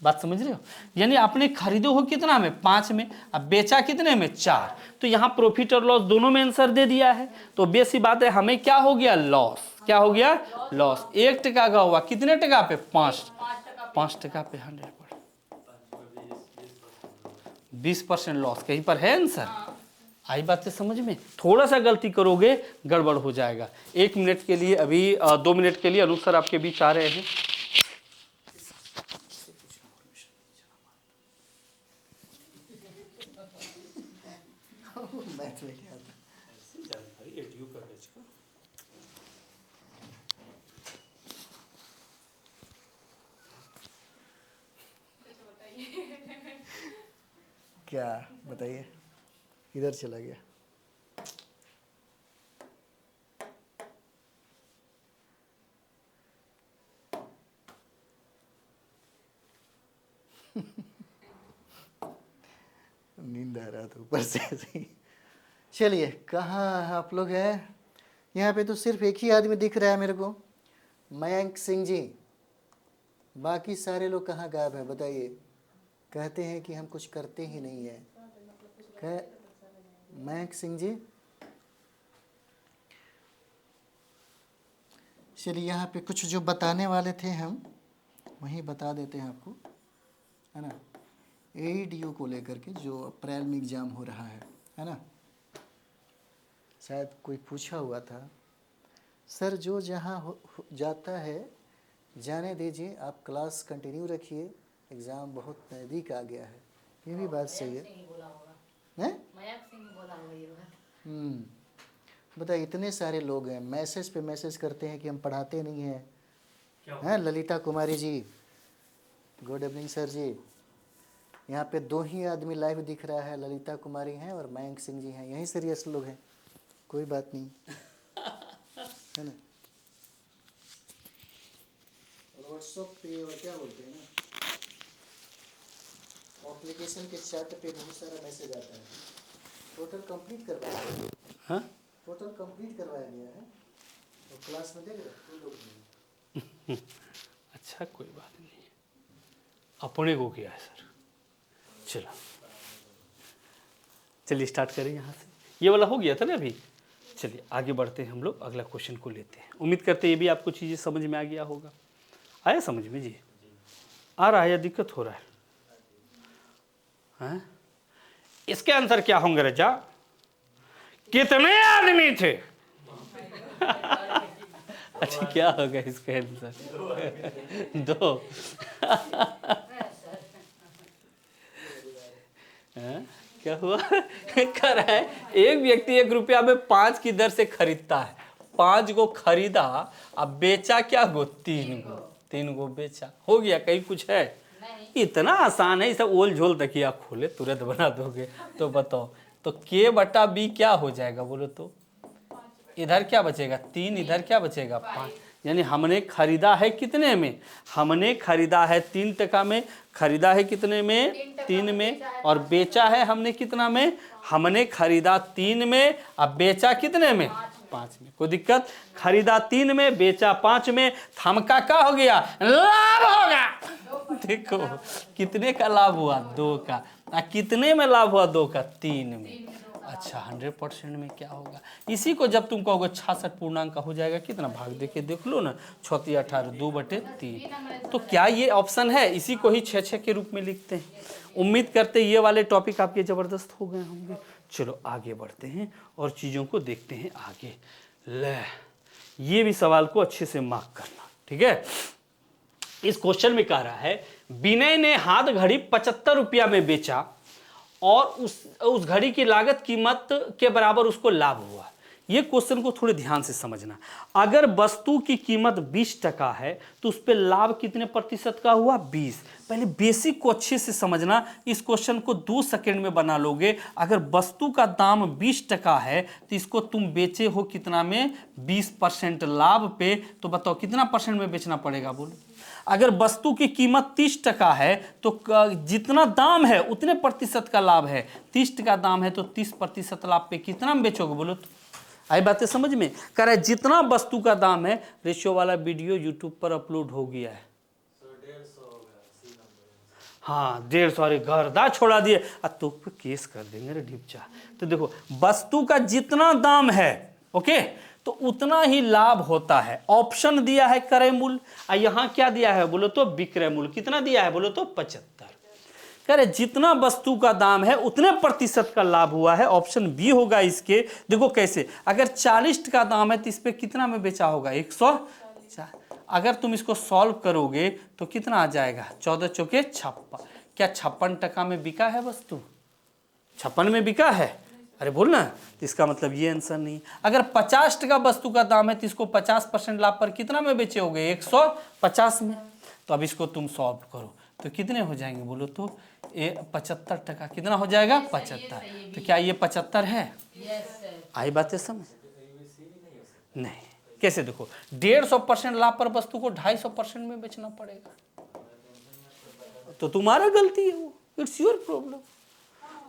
A: बात समझ रहे हो? यानी आपने खरीदे हो कितना में? 5 में। अब बेचा कितने में? 4। तो यहाँ प्रॉफिट और लॉस दोनों में आंसर दे दिया है। तो बेसी बात है, हमें क्या हो गया? लॉस। क्या हो गया? लॉस। 1 टका का हुआ, कितने टका पे? 5 टका पे 100%। 20% लॉस। कहीं पर है आंसर? आई बात है समझ में? थोड़ा सा गलती करोगे गड़बड़ हो जाएगा। 1 मिनट के लिए, अभी 2 मिनट के लिए अनूप सर आपके बीच आ रहे हैं।
C: क्या बताइए, इधर चला गया। नींद आ रहा था ऊपर से ऐसे ही। चलिए, कहाँ आप लोग हैं? यहाँ पे तो सिर्फ एक ही आदमी दिख रहा है मेरे को, मयंक सिंह जी। बाकी सारे लोग कहाँ गायब हैं बताइए? कहते हैं कि हम कुछ करते ही नहीं है। मयंक सिंह जी, चलिए यहाँ पे कुछ जो बताने वाले थे हम वहीं बता देते हैं आपको, है ना। AEDU को लेकर के जो अप्रैल में एग्ज़ाम हो रहा है ना। शायद कोई पूछा हुआ था, सर जो जहाँ जाता है जाने दीजिए, आप क्लास कंटिन्यू रखिए, एग्ज़ाम बहुत नज़दीक आ गया है। ये भी बात सही है। बताइए, इतने सारे लोग हैं, मैसेज पे मैसेज करते हैं कि हम पढ़ाते नहीं हैं। हैं Lalita Kumari ji, good evening sir जी। यहाँ पे 2 ही आदमी लाइव दिख रहा है, ललिता कुमारी हैं और मयंक सिंह जी हैं। यही सीरियस लोग हैं, कोई बात नहीं, है ना। व्हाट्सएप पे और क्या बोलते हैं ना, एप्लीकेशन के चैट पे बहुत सारा मैसेज आता है। टोटल कंप्लीट करवाया गया,
A: हाँ,
C: टोटल कंप्लीट करवाया गया है और क्लास में देख रहे कोई लोग नहीं।
A: अच्छा कोई बात नहीं, अपने को किया है सर। चलो चलिए स्टार्ट करें यहाँ से। ये वाला हो गया था ना अभी। चलिए आगे बढ़ते हैं, हम लोग अगला क्वेश्चन को लेते हैं। उम्मीद करते हैं ये भी आपको चीज़ें समझ में आ गया होगा। आया समझ में जी? आ रहा है या दिक्कत हो रहा है? हैं? इसके आंसर क्या होंगे रजा? कितने आदमी थे? अच्छा क्या होगा इसका आंसर? 2। क्या हुआ? कर है, एक व्यक्ति 1 रुपया में 5 की दर से खरीदता है। 5 को खरीदा, अब बेचा क्या गो? 3 गो। 3 गो बेचा, हो गया। कहीं कुछ है? इतना आसान है, इसे ओल झोल तकिया खोले तुरंत बना दोगे। तो बताओ, तो K/B क्या हो जाएगा बोलो तो? इधर क्या बचेगा? 3, इधर क्या बचेगा? 5। यानी हमने खरीदा है कितने में? हमने खरीदा है 3 टका में। खरीदा है कितने में? 3 में। और बेचा है हमने कितना में? हमने खरीदा 3 में, अब बेचा कितने में? 5 में। कोई दिक्कत? खरीदा 3 में, बेचा 5 में, थमका क्या हो गया? लाभ होगा। देखो कितने का लाभ हुआ? 2 का। कितने में लाभ हुआ? 2 का। 3 में। अच्छा 100% में क्या होगा? इसी को जब तुम कहोगे 66 पूर्णांक का हो जाएगा, कितना भाग देके देख लो ना, 36 18 2/3। तो क्या ये ऑप्शन है? इसी को ही 6 के रूप में लिखते हैं। उम्मीद करते ये वाले टॉपिक आपके ज़बरदस्त हो गए होंगे। चलो आगे बढ़ते हैं और चीज़ों को देखते हैं आगे। ले, ये भी सवाल को अच्छे से मार्क करना, ठीक है। इस क्वेश्चन में कह रहा है, विनय ने हाथ घड़ी 75 रुपया में बेचा और उस घड़ी की लागत कीमत के बराबर उसको लाभ हुआ। ये क्वेश्चन को थोड़े ध्यान से समझना। अगर वस्तु की कीमत 20 टका है तो उस पर लाभ कितने प्रतिशत का हुआ? 20। पहले बेसिक को अच्छे से समझना, इस क्वेश्चन को 2 सेकंड में बना लोगे। अगर वस्तु का दाम 20 टका है तो इसको तुम बेचे हो कितना में? 20% लाभ पे। तो बताओ कितना परसेंट में बेचना पड़ेगा, बोलो। अगर वस्तु की कीमत 30 टका है तो जितना दाम है उतने प्रतिशत का लाभ है। 30 टका दाम है तो 30% लाभ पे कितना में बेचोगे, बोलो तो। आई बातें समझ में? कह रहा है जितना वस्तु का दाम है, रेशियो वाला वीडियो यूट्यूब पर अपलोड हो गया है। हाँ 150, अरे गर्दा छोड़ा दिए, तो केस कर देंगे रे ढिपचा। तो देखो वस्तु का जितना दाम है, ओके, तो उतना ही लाभ होता है। ऑप्शन दिया है क्रय मूल्य, और यहां क्या दिया है बोलो तो? विक्रय मूल्य। कितना दिया है बोलो तो? 75। कह रहे जितना वस्तु का दाम है उतने प्रतिशत का लाभ हुआ है। ऑप्शन बी होगा इसके। देखो कैसे, अगर 40 का दाम है तो इस पे कितना में बेचा होगा? 140। अगर तुम इसको सॉल्व करोगे तो कितना आ जाएगा? 14 चौके 56। क्या 56 टका में बिका है वस्तु? 56 में बिका है? अरे बोल ना, तो इसका मतलब ये आंसर नहीं। अगर 50 टका वस्तु का दाम है तो इसको 50% लाभ पर कितना में बेचे होगे? 150 में। तो अब इसको तुम सॉल्व करो तो कितने हो जाएंगे बोलो तो? 75 टका। कितना हो जाएगा? 75। तो क्या ये 75 है? आई बातें समझ? नहीं। कैसे? देखो 150% लाभ पर वस्तु को 250% में बेचना पड़ेगा, तो तुम्हारा गलती है वो, इट्स योर प्रॉब्लम।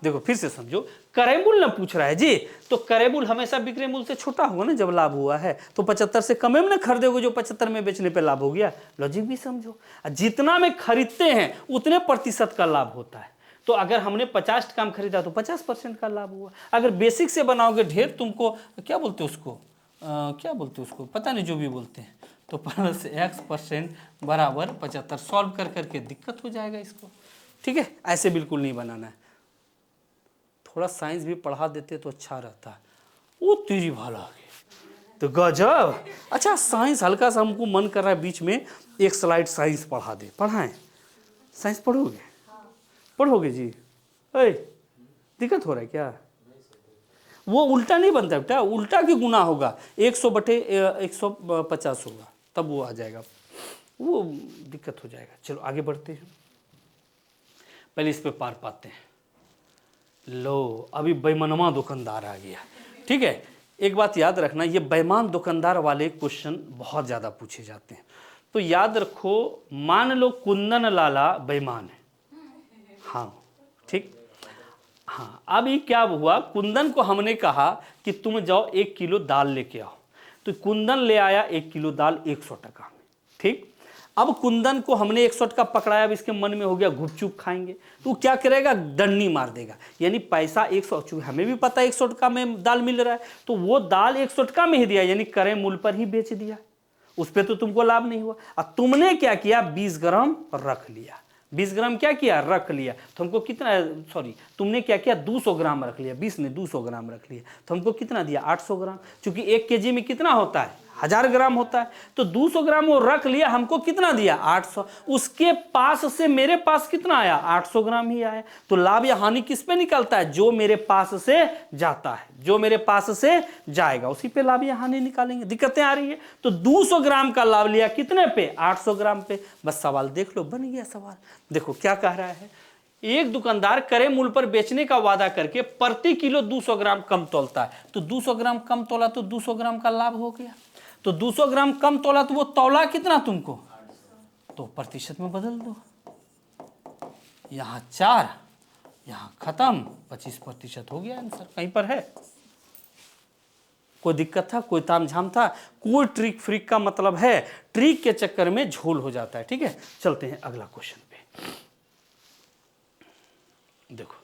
A: देखो फिर से समझो, क्रय मूल्य ना पूछ रहा है जी, तो क्रय मूल्य हमेशा विक्रय मूल्य से छोटा होगा ना जब लाभ हुआ है। तो 75 से कम में ना खरीदोगे जो 75 में बेचने पे लाभ हो गया। लॉजिक भी समझो, जितना में खरीदते हैं उतने प्रतिशत का लाभ होता है। तो अगर हमने 50 टका में खरीदा तो 50% का लाभ हुआ। अगर बेसिक से बनाओगे ढेर, तुमको क्या बोलते उसको, क्या बोलते उसको, पता नहीं, जो भी बोलते हैं, तो प्लस x% बराबर 75। सॉल्व कर करके दिक्कत हो जाएगा इसको, ठीक है। ऐसे बिल्कुल नहीं बनाना है। थोड़ा साइंस भी पढ़ा देते तो अच्छा रहता। वो तेरी भाला आगे तो गजब। अच्छा साइंस हल्का सा हमको मन कर रहा है बीच में एक स्लाइड साइंस पढ़ा दे। पढ़ाएं? साइंस पढ़ोगे? पढ़ोगे जी? अरे दिक्कत हो रहा है क्या? वो उल्टा नहीं बनता बेटा, उल्टा की गुना होगा। 100/150 होगा, तब वो आ जाएगा, वो दिक्कत हो जाएगा। चलो आगे बढ़ते हैं, पहले इस पे पार पाते हैं। लो अभी बेईमानवा दुकानदार आ गया, ठीक है। एक बात याद रखना, ये बेईमान दुकानदार वाले क्वेश्चन बहुत ज़्यादा पूछे जाते हैं। तो याद रखो, मान लो कुंदन लाला बेईमान है, हाँ ठीक, हाँ। अब ये क्या हुआ, कुंदन को हमने कहा कि तुम जाओ 1 किलो दाल लेके आओ, तो कुंदन ले आया 1 किलो दाल 100 टका में, ठीक। अब कुंदन को हमने 100 टका पकड़ाया, अब इसके मन में हो गया गुपचुप खाएंगे, तो वो क्या करेगा, दंडी मार देगा। यानी पैसा 100, चूंकि हमें भी पता है 100 टका में दाल मिल रहा है, तो वो दाल 100 टका में ही दिया, यानी क्रय मूल्य पर ही बेच दिया। उस पर तो तुमको लाभ नहीं हुआ। अब तुमने क्या किया, 20 ग्राम रख लिया। 20 ग्राम क्या किया, रख लिया। तो हमको कितना, सॉरी, तुमने क्या किया, 200 ग्राम रख लिया। 20 ने 200 ग्राम रख लिया, तो हमको कितना दिया, 800 ग्राम। चूंकि 1 केजी में कितना होता है, 1000 ग्राम होता है, तो 200 ग्राम वो रख लिया, हमको कितना दिया, 800। उसके पास से मेरे पास कितना आया, 800 ग्राम ही आया। तो लाभ या हानि किस पे निकलता है, जो मेरे पास से जाता है, जो मेरे पास से जाएगा उसी पे लाभ या हानि निकालेंगे। दिक्कतें आ रही है, तो 200 ग्राम का लाभ लिया कितने पे, 800 ग्राम पे। बस सवाल देख लो, बन गया सवाल। देखो क्या कह रहा है, एक दुकानदार क्रय मूल्य पर बेचने का वादा करके प्रति किलो 200 ग्राम कम तोलता है। तो 200 ग्राम कम तोला तो 200 ग्राम का लाभ हो गया। तो 200 ग्राम कम तोला तो वो तौला कितना तुमको, तो प्रतिशत में बदल दो। यहां 4, यहां खत्म, 25% हो गया आंसर। कहीं पर है कोई दिक्कत था, कोई तामझाम था, कोई ट्रिक फ्रिक का मतलब है, ट्रिक के चक्कर में झोल हो जाता है, ठीक है। चलते हैं अगला क्वेश्चन पे। देखो,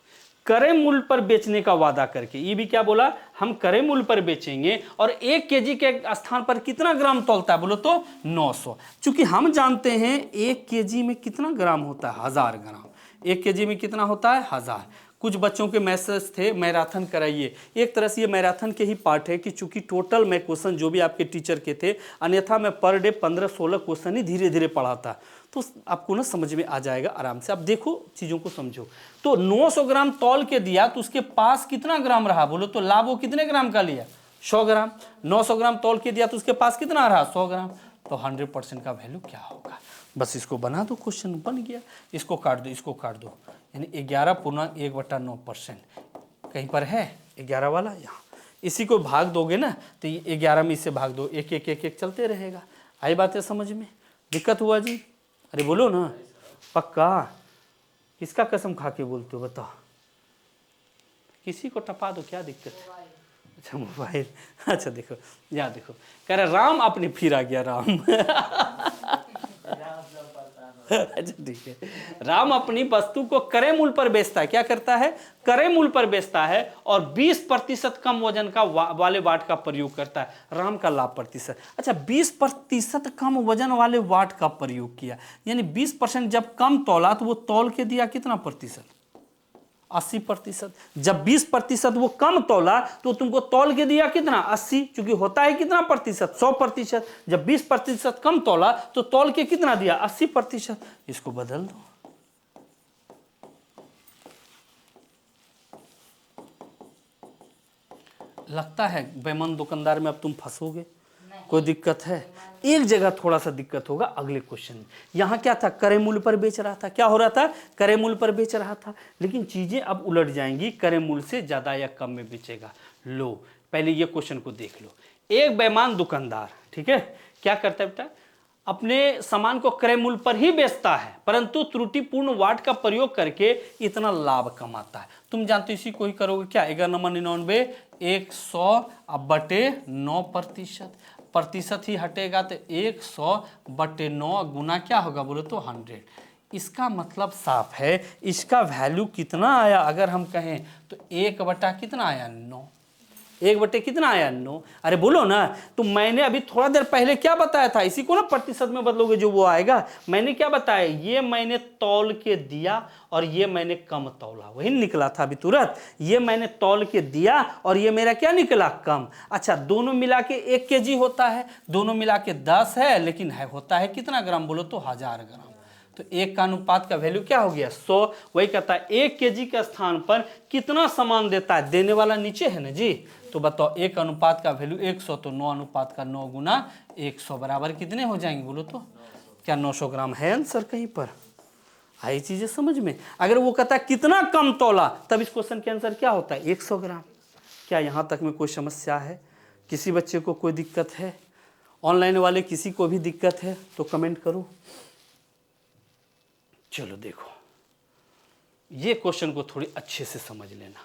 A: क्रय मूल्य पर बेचने का वादा करके, ये भी क्या बोला, हम क्रय मूल्य पर बेचेंगे और 1 केजी के स्थान पर कितना ग्राम तौलता है, बोलो तो 900। चूंकि हम जानते हैं 1 केजी में कितना ग्राम होता है, 1000 ग्राम। 1 केजी में कितना होता है, 1000। कुछ बच्चों के मैसेज थे मैराथन कराइए, एक तरह से ये मैराथन के ही पार्ट है कि चूंकि टोटल मैं क्वेश्चन जो भी आपके टीचर के थे, अन्यथा मैं पर डे 15-16 क्वेश्चन ही धीरे धीरे पढ़ाता, तो आपको ना समझ में आ जाएगा आराम से। अब देखो चीज़ों को समझो। तो 900 ग्राम तौल के दिया, तो उसके पास कितना ग्राम रहा, बोलो तो लाभ वो कितने ग्राम का लिया, 100 ग्राम, 900 ग्राम तौल के दिया तो उसके पास कितना आ रहा 100 ग्राम, तो 100% का वैल्यू क्या होगा। बस इसको बना दो, क्वेश्चन बन गया। इसको काट दो, इसको काट दो, यानी 11.1/9%। कहीं पर है 11 वाला, यहाँ इसी को भाग दोगे ना तो ये 11 में इससे भाग दो, एक एक एक एक चलते रहेगा। आई बातें समझ में? दिक्कत हुआ जी? अरे बोलो ना पक्का, किसका कसम खा के बोलते हो बताओ? किसी को टपा दो, क्या दिक्कत है? अच्छा मोबाइल, अच्छा देखो यहाँ देखो, कह रहा राम अपने फिर आ गया राम। अच्छा ठीक है, राम अपनी वस्तु को क्रय मूल्य पर बेचता है। क्या करता है? क्रय मूल्य पर बेचता है और 20% कम वजन का वाले वाट का प्रयोग करता है। राम का लाभ प्रतिशत, अच्छा 20% कम वजन वाले वाट का प्रयोग किया, यानी 20% जब कम तौला तो वो तौल के दिया कितना प्रतिशत? 80%। जब 20% वो कम तौला तो तुमको तौल के दिया कितना? 80, क्योंकि होता है कितना प्रतिशत? 100%। जब 20% कम तौला तो तौल के कितना दिया? 80%। इसको बदल दो। लगता है बेईमान दुकानदार में अब तुम फंसोगे, कोई दिक्कत है? एक जगह थोड़ा सा दिक्कत होगा अगले क्वेश्चन में। यहाँ क्या था? क्रय मूल्य पर बेच रहा था। क्या हो रहा था? क्रय मूल्य पर बेच रहा था, लेकिन चीजें अब उलट जाएंगी, क्रय मूल्य से ज्यादा या कम में बेचेगा। लो पहले ये क्वेश्चन को देख लो। एक बेईमान दुकानदार, ठीक है, क्या करता है बेटा? अपने सामान को क्रय मूल्य पर ही बेचता है, परंतु त्रुटिपूर्ण वाट का प्रयोग करके इतना लाभ कमाता है। तुम जानते हो इसी को ही करोगे क्या? 1199 100/9%, प्रतिशत ही हटेगा तो 100/9 गुना क्या होगा बोलो तो 100। इसका मतलब साफ है, इसका वैल्यू कितना आया अगर हम कहें तो 1 कितना आया 9, 1 कितना आया 9। अरे बोलो ना, तो मैंने अभी थोड़ा देर पहले क्या बताया था? इसी को ना प्रतिशत में बदलोगे जो वो आएगा। मैंने क्या बताया? ये मैंने तौल के दिया और ये मैंने कम तौला, वही निकला था अभी तुरंत। ये मैंने तौल के दिया और ये मेरा क्या निकला? कम। अच्छा दोनों मिला के 1 kg होता है, दोनों मिला के 10 है, लेकिन है होता है कितना ग्राम बोलो तो 1000 ग्राम। तो 1 का अनुपात का वैल्यू क्या हो गया? 100। वही कहता है 1 kg के स्थान पर कितना सामान देता है? देने वाला नीचे है ना जी, तो बताओ 1 अनुपात का वैल्यू 100, तो 9 अनुपात का 9 गुना 100 बराबर कितने हो जाएंगे बोलो तो? क्या 900 ग्राम है आंसर कहीं पर? आई चीजें समझ में? अगर वो कहता है कितना कम तौला, तब इस क्वेश्चन के आंसर क्या होता है? 100 ग्राम। क्या यहाँ तक में कोई समस्या है? किसी बच्चे को कोई दिक्कत है? ऑनलाइन वाले किसी को भी दिक्कत है तो कमेंट करो। चलो देखो, ये क्वेश्चन को थोड़ी अच्छे से समझ लेना,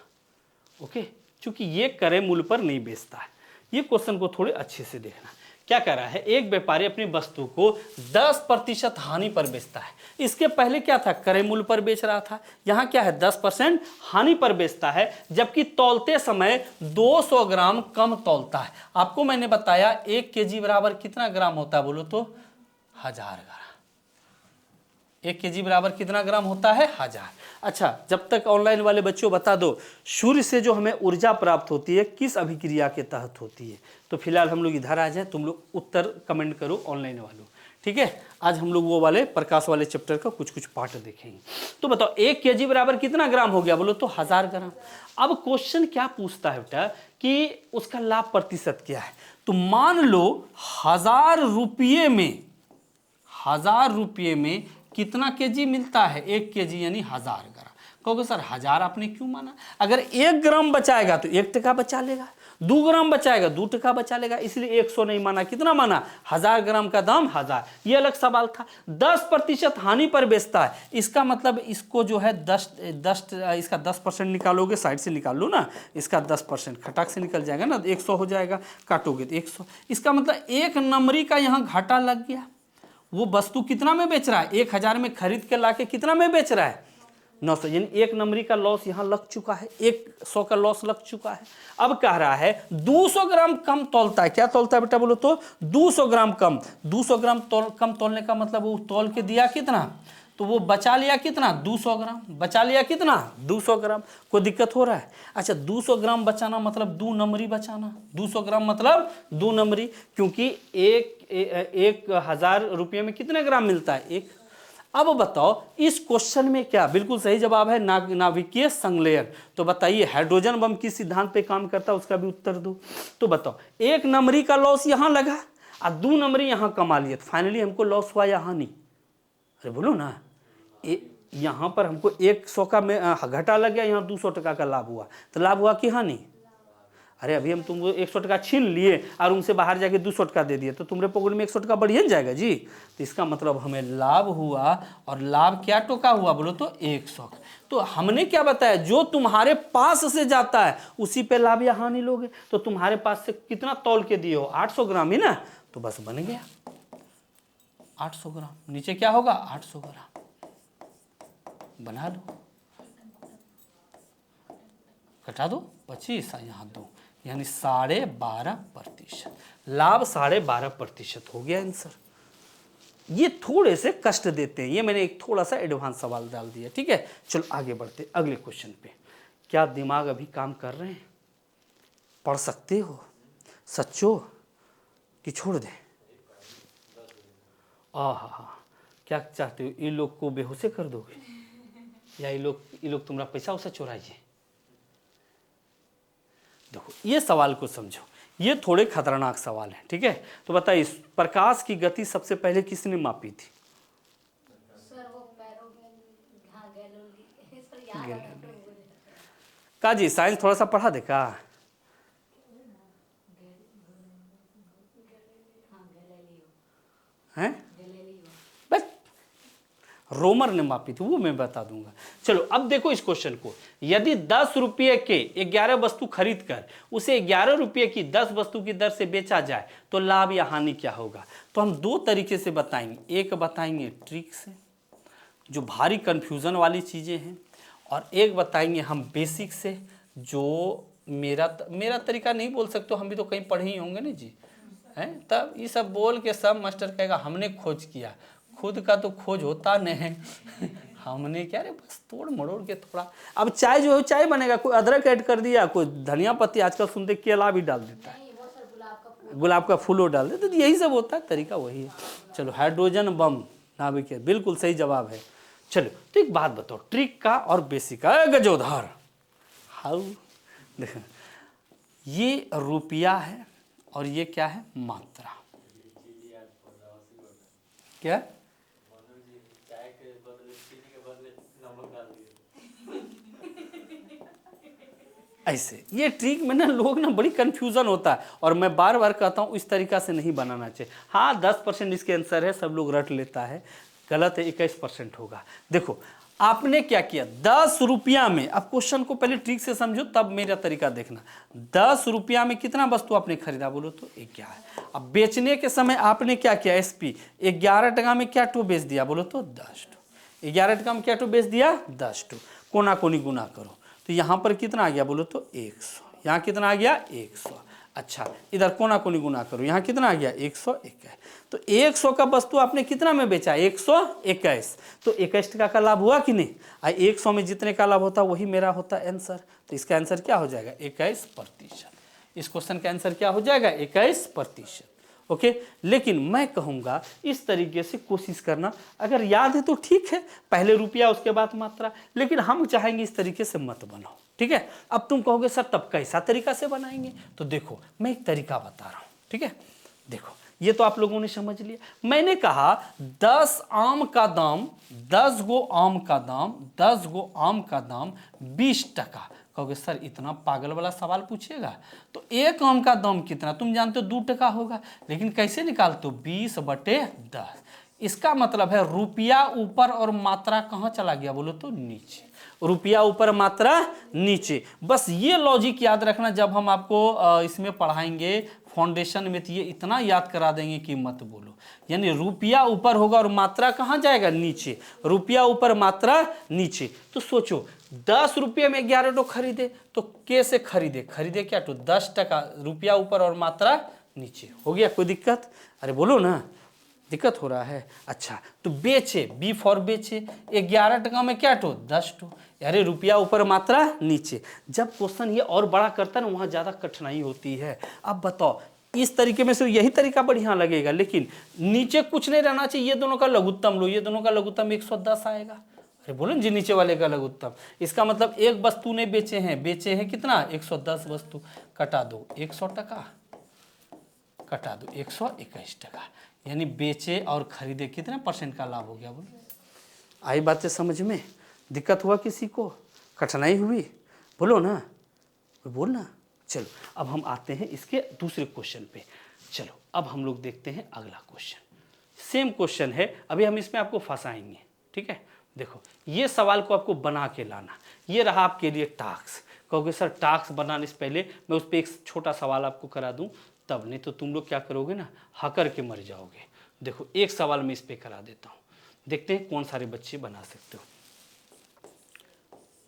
A: ओके, क्योंकि ये क्रय मूल्य पर नहीं बेचता है। ये क्वेश्चन को थोड़े अच्छे से देखना। क्या कह रहा है? एक व्यापारी अपनी वस्तु को 10% हानि पर बेचता है। इसके पहले क्या था? क्रय मूल्य पर बेच रहा था। यहाँ क्या है? 10% हानि पर बेचता है, जबकि तौलते समय 200 ग्राम कम तौलता है। आपको मैंने बताया 1 kg बराबर कितना ग्राम होता है बोलो तो? 1000 ग्राम। 1 kg बराबर कितना ग्राम होता है? 1000। अच्छा, जब तक ऑनलाइन वाले बच्चों बता दो, सूर्य से जो हमें ऊर्जा प्राप्त होती है किस अभिक्रिया के तहत होती है? तो फिलहाल हम लोग इधर आ जाए, तुम लोग उत्तर कमेंट करो ऑनलाइन वालों, ठीक है। आज हम लोग वो वाले प्रकाश वाले चैप्टर का कुछ कुछ पार्ट देखेंगे। तो बताओ 1 kg बराबर कितना ग्राम हो गया बोलो तो? 1000 ग्राम। अब क्वेश्चन क्या पूछता है बेटा कि उसका लाभ प्रतिशत क्या है? तो मान लो 1000 रुपये में कितना केजी मिलता है? 1 kg यानी 1000 ग्राम। कहोगे सर 1000 आपने क्यों माना? अगर 1 ग्राम बचाएगा तो 1 टका बचा लेगा, 2 ग्राम बचाएगा 2 टका बचा लेगा, इसलिए 100 नहीं माना। कितना माना? 1000 ग्राम का दाम 1000। ये अलग सवाल था। 10% हानि पर बेचता है, इसका मतलब इसको जो है 10 इसका 10% निकालोगे, साइड से निकाल लो ना, इसका 10% खटाक से निकल जाएगा ना, 100 हो जाएगा, काटोगे तो 100। इसका मतलब 1 नंबरी का यहाँ घाटा लग गया। वो वस्तु कितना में बेच रहा है? 1000 में खरीद के लाके कितना में बेच रहा है? 900, यानी 1 नंबरी का लॉस यहाँ लग चुका है, 100 का लॉस लग चुका है। अब कह रहा है 200 ग्राम कम तौलता है। क्या तौलता है बेटा बोलो तो? 200 ग्राम कम। 200 ग्राम कम तौलने का मतलब वो तौल के दिया कितना, तो वो बचा लिया कितना? 200 ग्राम। बचा लिया कितना? 200 ग्राम। कोई दिक्कत हो रहा है? अच्छा 200 ग्राम बचाना मतलब 2 नंबरी बचाना। 200 ग्राम मतलब 2 नंबरी, क्योंकि 1000 रुपये में कितने ग्राम मिलता है? 1। अब बताओ इस क्वेश्चन में क्या बिल्कुल सही जवाब है नाभिकीय संलयन। तो बताइए हाइड्रोजन बम किस सिद्धांत पे काम करता है उसका भी उत्तर दो। तो बताओ 1 नंबरी का लॉस यहां लगा और 2 नंबरी यहां कमा लिया, तो फाइनली हमको लॉस हुआ यहां नहीं। अरे बोलो ना, यहां पर हमको 100 का घाटा लग गया, यहां 200 टका का लाभ हुआ, तो लाभ हुआ कि हानि? अरे अभी हम तुमको 100 टका छीन लिए और उनसे बाहर जाके 200 टका दे दिए, तो तुम्हारे पॉकेट में 100 टका बढ़िया जाएगा जी। तो इसका मतलब हमें लाभ हुआ, और लाभ क्या टका हुआ बोलो तो 100। तो हमने क्या बताया, जो तुम्हारे पास से जाता है उसी पे लाभ या हानि लोगे। तो तुम्हारे पास से कितना तौल के दिए हो, 800 ग्राम ही ना, तो बस बन गया 800 ग्राम। नीचे क्या होगा 800 ग्राम, बना लो, घटा दो 25, यहाँ दो, यानी 12.5%। लाभ 12.5% हो गया आंसर। ये थोड़े से कष्ट देते हैं, ये मैंने एक थोड़ा सा एडवांस सवाल डाल दिया, ठीक है। चलो आगे बढ़ते अगले क्वेश्चन पे। क्या दिमाग अभी काम कर रहे हैं? पढ़ सकते हो सच्चो कि छोड़ दें? आहा, क्या चाहते हो, ये लोग को बेहोश कर दोगे या ये लोग तुम्हारा पैसा उसे चुराइए? देखो ये सवाल को समझो, ये थोड़े खतरनाक सवाल हैं, ठीक है। तो बताइए प्रकाश की गति सबसे पहले किसने मापी थी?
B: सर वो पैरों में हाँ गैलोली सर याद आ रहा है मुझे।
A: का जी साइंस थोड़ा सा पढ़ा दे का? हैं बस रोमर ने मापी थी, वो मैं बता दूंगा। चलो अब देखो इस क्वेश्चन को, यदि 10 रुपये के 11 वस्तु खरीद कर उसे 11 रुपये की 10 वस्तु की दर से बेचा जाए तो लाभ या हानि क्या होगा? तो हम 2 तरीके से बताएंगे, एक बताएंगे ट्रिक से जो भारी कंफ्यूजन वाली चीज़ें हैं, और एक बताएंगे हम बेसिक से, जो मेरा तरीका नहीं बोल सकते हो, हम भी तो कहीं पढ़े ही होंगे ना जी, हैं। तब ये सब बोल के सब मास्टर कहेगा हमने खोज किया, खुद का तो खोज होता नहीं हमने क्या रे बस तोड़ मरोड़ के थोड़ा। अब चाय जो है चाय बनेगा, कोई अदरक ऐड कर दिया, कोई धनिया पत्ती, आजकल सुनते केला भी डाल देता है,
B: नहीं वो सर
A: गुलाब का फूलो डाल देते, तो यही सब होता है, तरीका वही है। चलो हाइड्रोजन बम नाभिकीय बिल्कुल सही जवाब है। चलो तो एक बात बताओ, ट्रिक का और बेसिक का गजोधर हाउ देखो, ये रुपया है और ये क्या है मात्रा, क्या ऐसे ये ट्रिक में ना लोग ना बड़ी कंफ्यूजन होता है, और मैं बार बार कहता हूँ इस तरीका से नहीं बनाना चाहिए। हाँ 10% इसके आंसर है, सब लोग रट लेता है, गलत है, 21% होगा। देखो आपने क्या किया, 10 रुपया में, अब क्वेश्चन को पहले ट्रिक से समझो तब मेरा तरीका देखना। 10 रुपया में कितना वस्तु आपने खरीदा बोलो तो 11। अब बेचने के समय आपने क्या किया, एसपी 11 टका में क्या टू बेच दिया बोलो तो 10 टू, 11 टका में क्या टू बेच दिया 10 टू, कोना कोनी गुना करो तो यहाँ पर कितना आ गया बोलो तो 100, यहाँ कितना आ गया 100। अच्छा इधर कोना कोनी गुना करो, यहाँ कितना आ गया 121। तो 100 का वस्तु आपने कितना में बेचा 121, तो 21 टका का लाभ हुआ कि नहीं? 100 में जितने का लाभ होता वही मेरा होता आंसर, तो इसका आंसर क्या हो जाएगा 21%। इस क्वेश्चन का आंसर क्या हो जाएगा 21%। ओके लेकिन मैं कहूँगा इस तरीके से कोशिश करना, अगर याद है तो ठीक है, पहले रुपया उसके बाद मात्रा, लेकिन हम चाहेंगे इस तरीके से मत बनाओ, ठीक है। अब तुम कहोगे सर तब कैसा तरीका से बनाएंगे, तो देखो मैं एक तरीका बता रहा हूँ, ठीक है। देखो ये तो आप लोगों ने समझ लिया, मैंने कहा 10 आम का दाम, 10 गो आम का दाम, 10 गो आम का दाम 20 टका। कहोगे सर इतना पागल वाला सवाल पूछेगा, तो एक आम का दाम कितना, तुम जानते हो 2 टका होगा, लेकिन कैसे निकालते हो 20/10। इसका मतलब है रुपया ऊपर और मात्रा कहाँ चला गया बोलो तो नीचे, रुपया ऊपर मात्रा नीचे। बस ये लॉजिक याद रखना, जब हम आपको इसमें पढ़ाएंगे फाउंडेशन में, तो ये इतना याद करा देंगे कि मत बोलो। यानी रुपया ऊपर होगा और मात्रा कहाँ जाएगा नीचे, रुपया ऊपर मात्रा नीचे। तो सोचो 10 रुपये में 11 टो खरीदे, तो कैसे खरीदे क्या तो 10 टका, रुपया ऊपर और मात्रा नीचे। हो गया कोई दिक्कत? अरे बोलो ना दिक्कत हो रहा है। अच्छा तो बेचे, बी फॉर बेचे, 11 टका में क्या टो 10 टो, अरे रुपया ऊपर मात्रा नीचे। जब क्वेश्चन ये और बड़ा करता है ना वहाँ ज़्यादा कठिनाई होती है। अब बताओ इस तरीके में से यही तरीका बढ़िया लगेगा, लेकिन नीचे कुछ नहीं रहना चाहिए। ये दोनों का लघुत्तम लो, ये दोनों का लघुत्तम 110 आएगा। अरे बोलो जी, नीचे वाले का लघुत्तम, इसका मतलब एक वस्तु ने बेचे हैं कितना 110 वस्तु, कटा दो 100 टका, कटा दो 121 टका, यानी बेचे और खरीदे कितने % का लाभ हो गया। बोलो आई बातें समझ में? दिक्कत हुआ किसी को, कठिनाई हुई? बोलो ना, बोलना। चलो अब हम आते हैं इसके दूसरे क्वेश्चन पे। चलो अब हम लोग देखते हैं अगला क्वेश्चन। सेम क्वेश्चन है, अभी हम इसमें आपको फंसाएंगे, ठीक है। देखो ये सवाल को आपको बना के लाना, ये रहा आपके लिए टास्क। कहोगे सर टास्क बनाने से पहले मैं उस पर एक छोटा सवाल आपको करा दूं, तब नहीं तो तुम लोग क्या करोगे ना, हकर के मर जाओगे। देखो एक सवाल मैं इस पर करा देता हूँ, देखते हैं कौन सारे बच्चे बना सकते हो।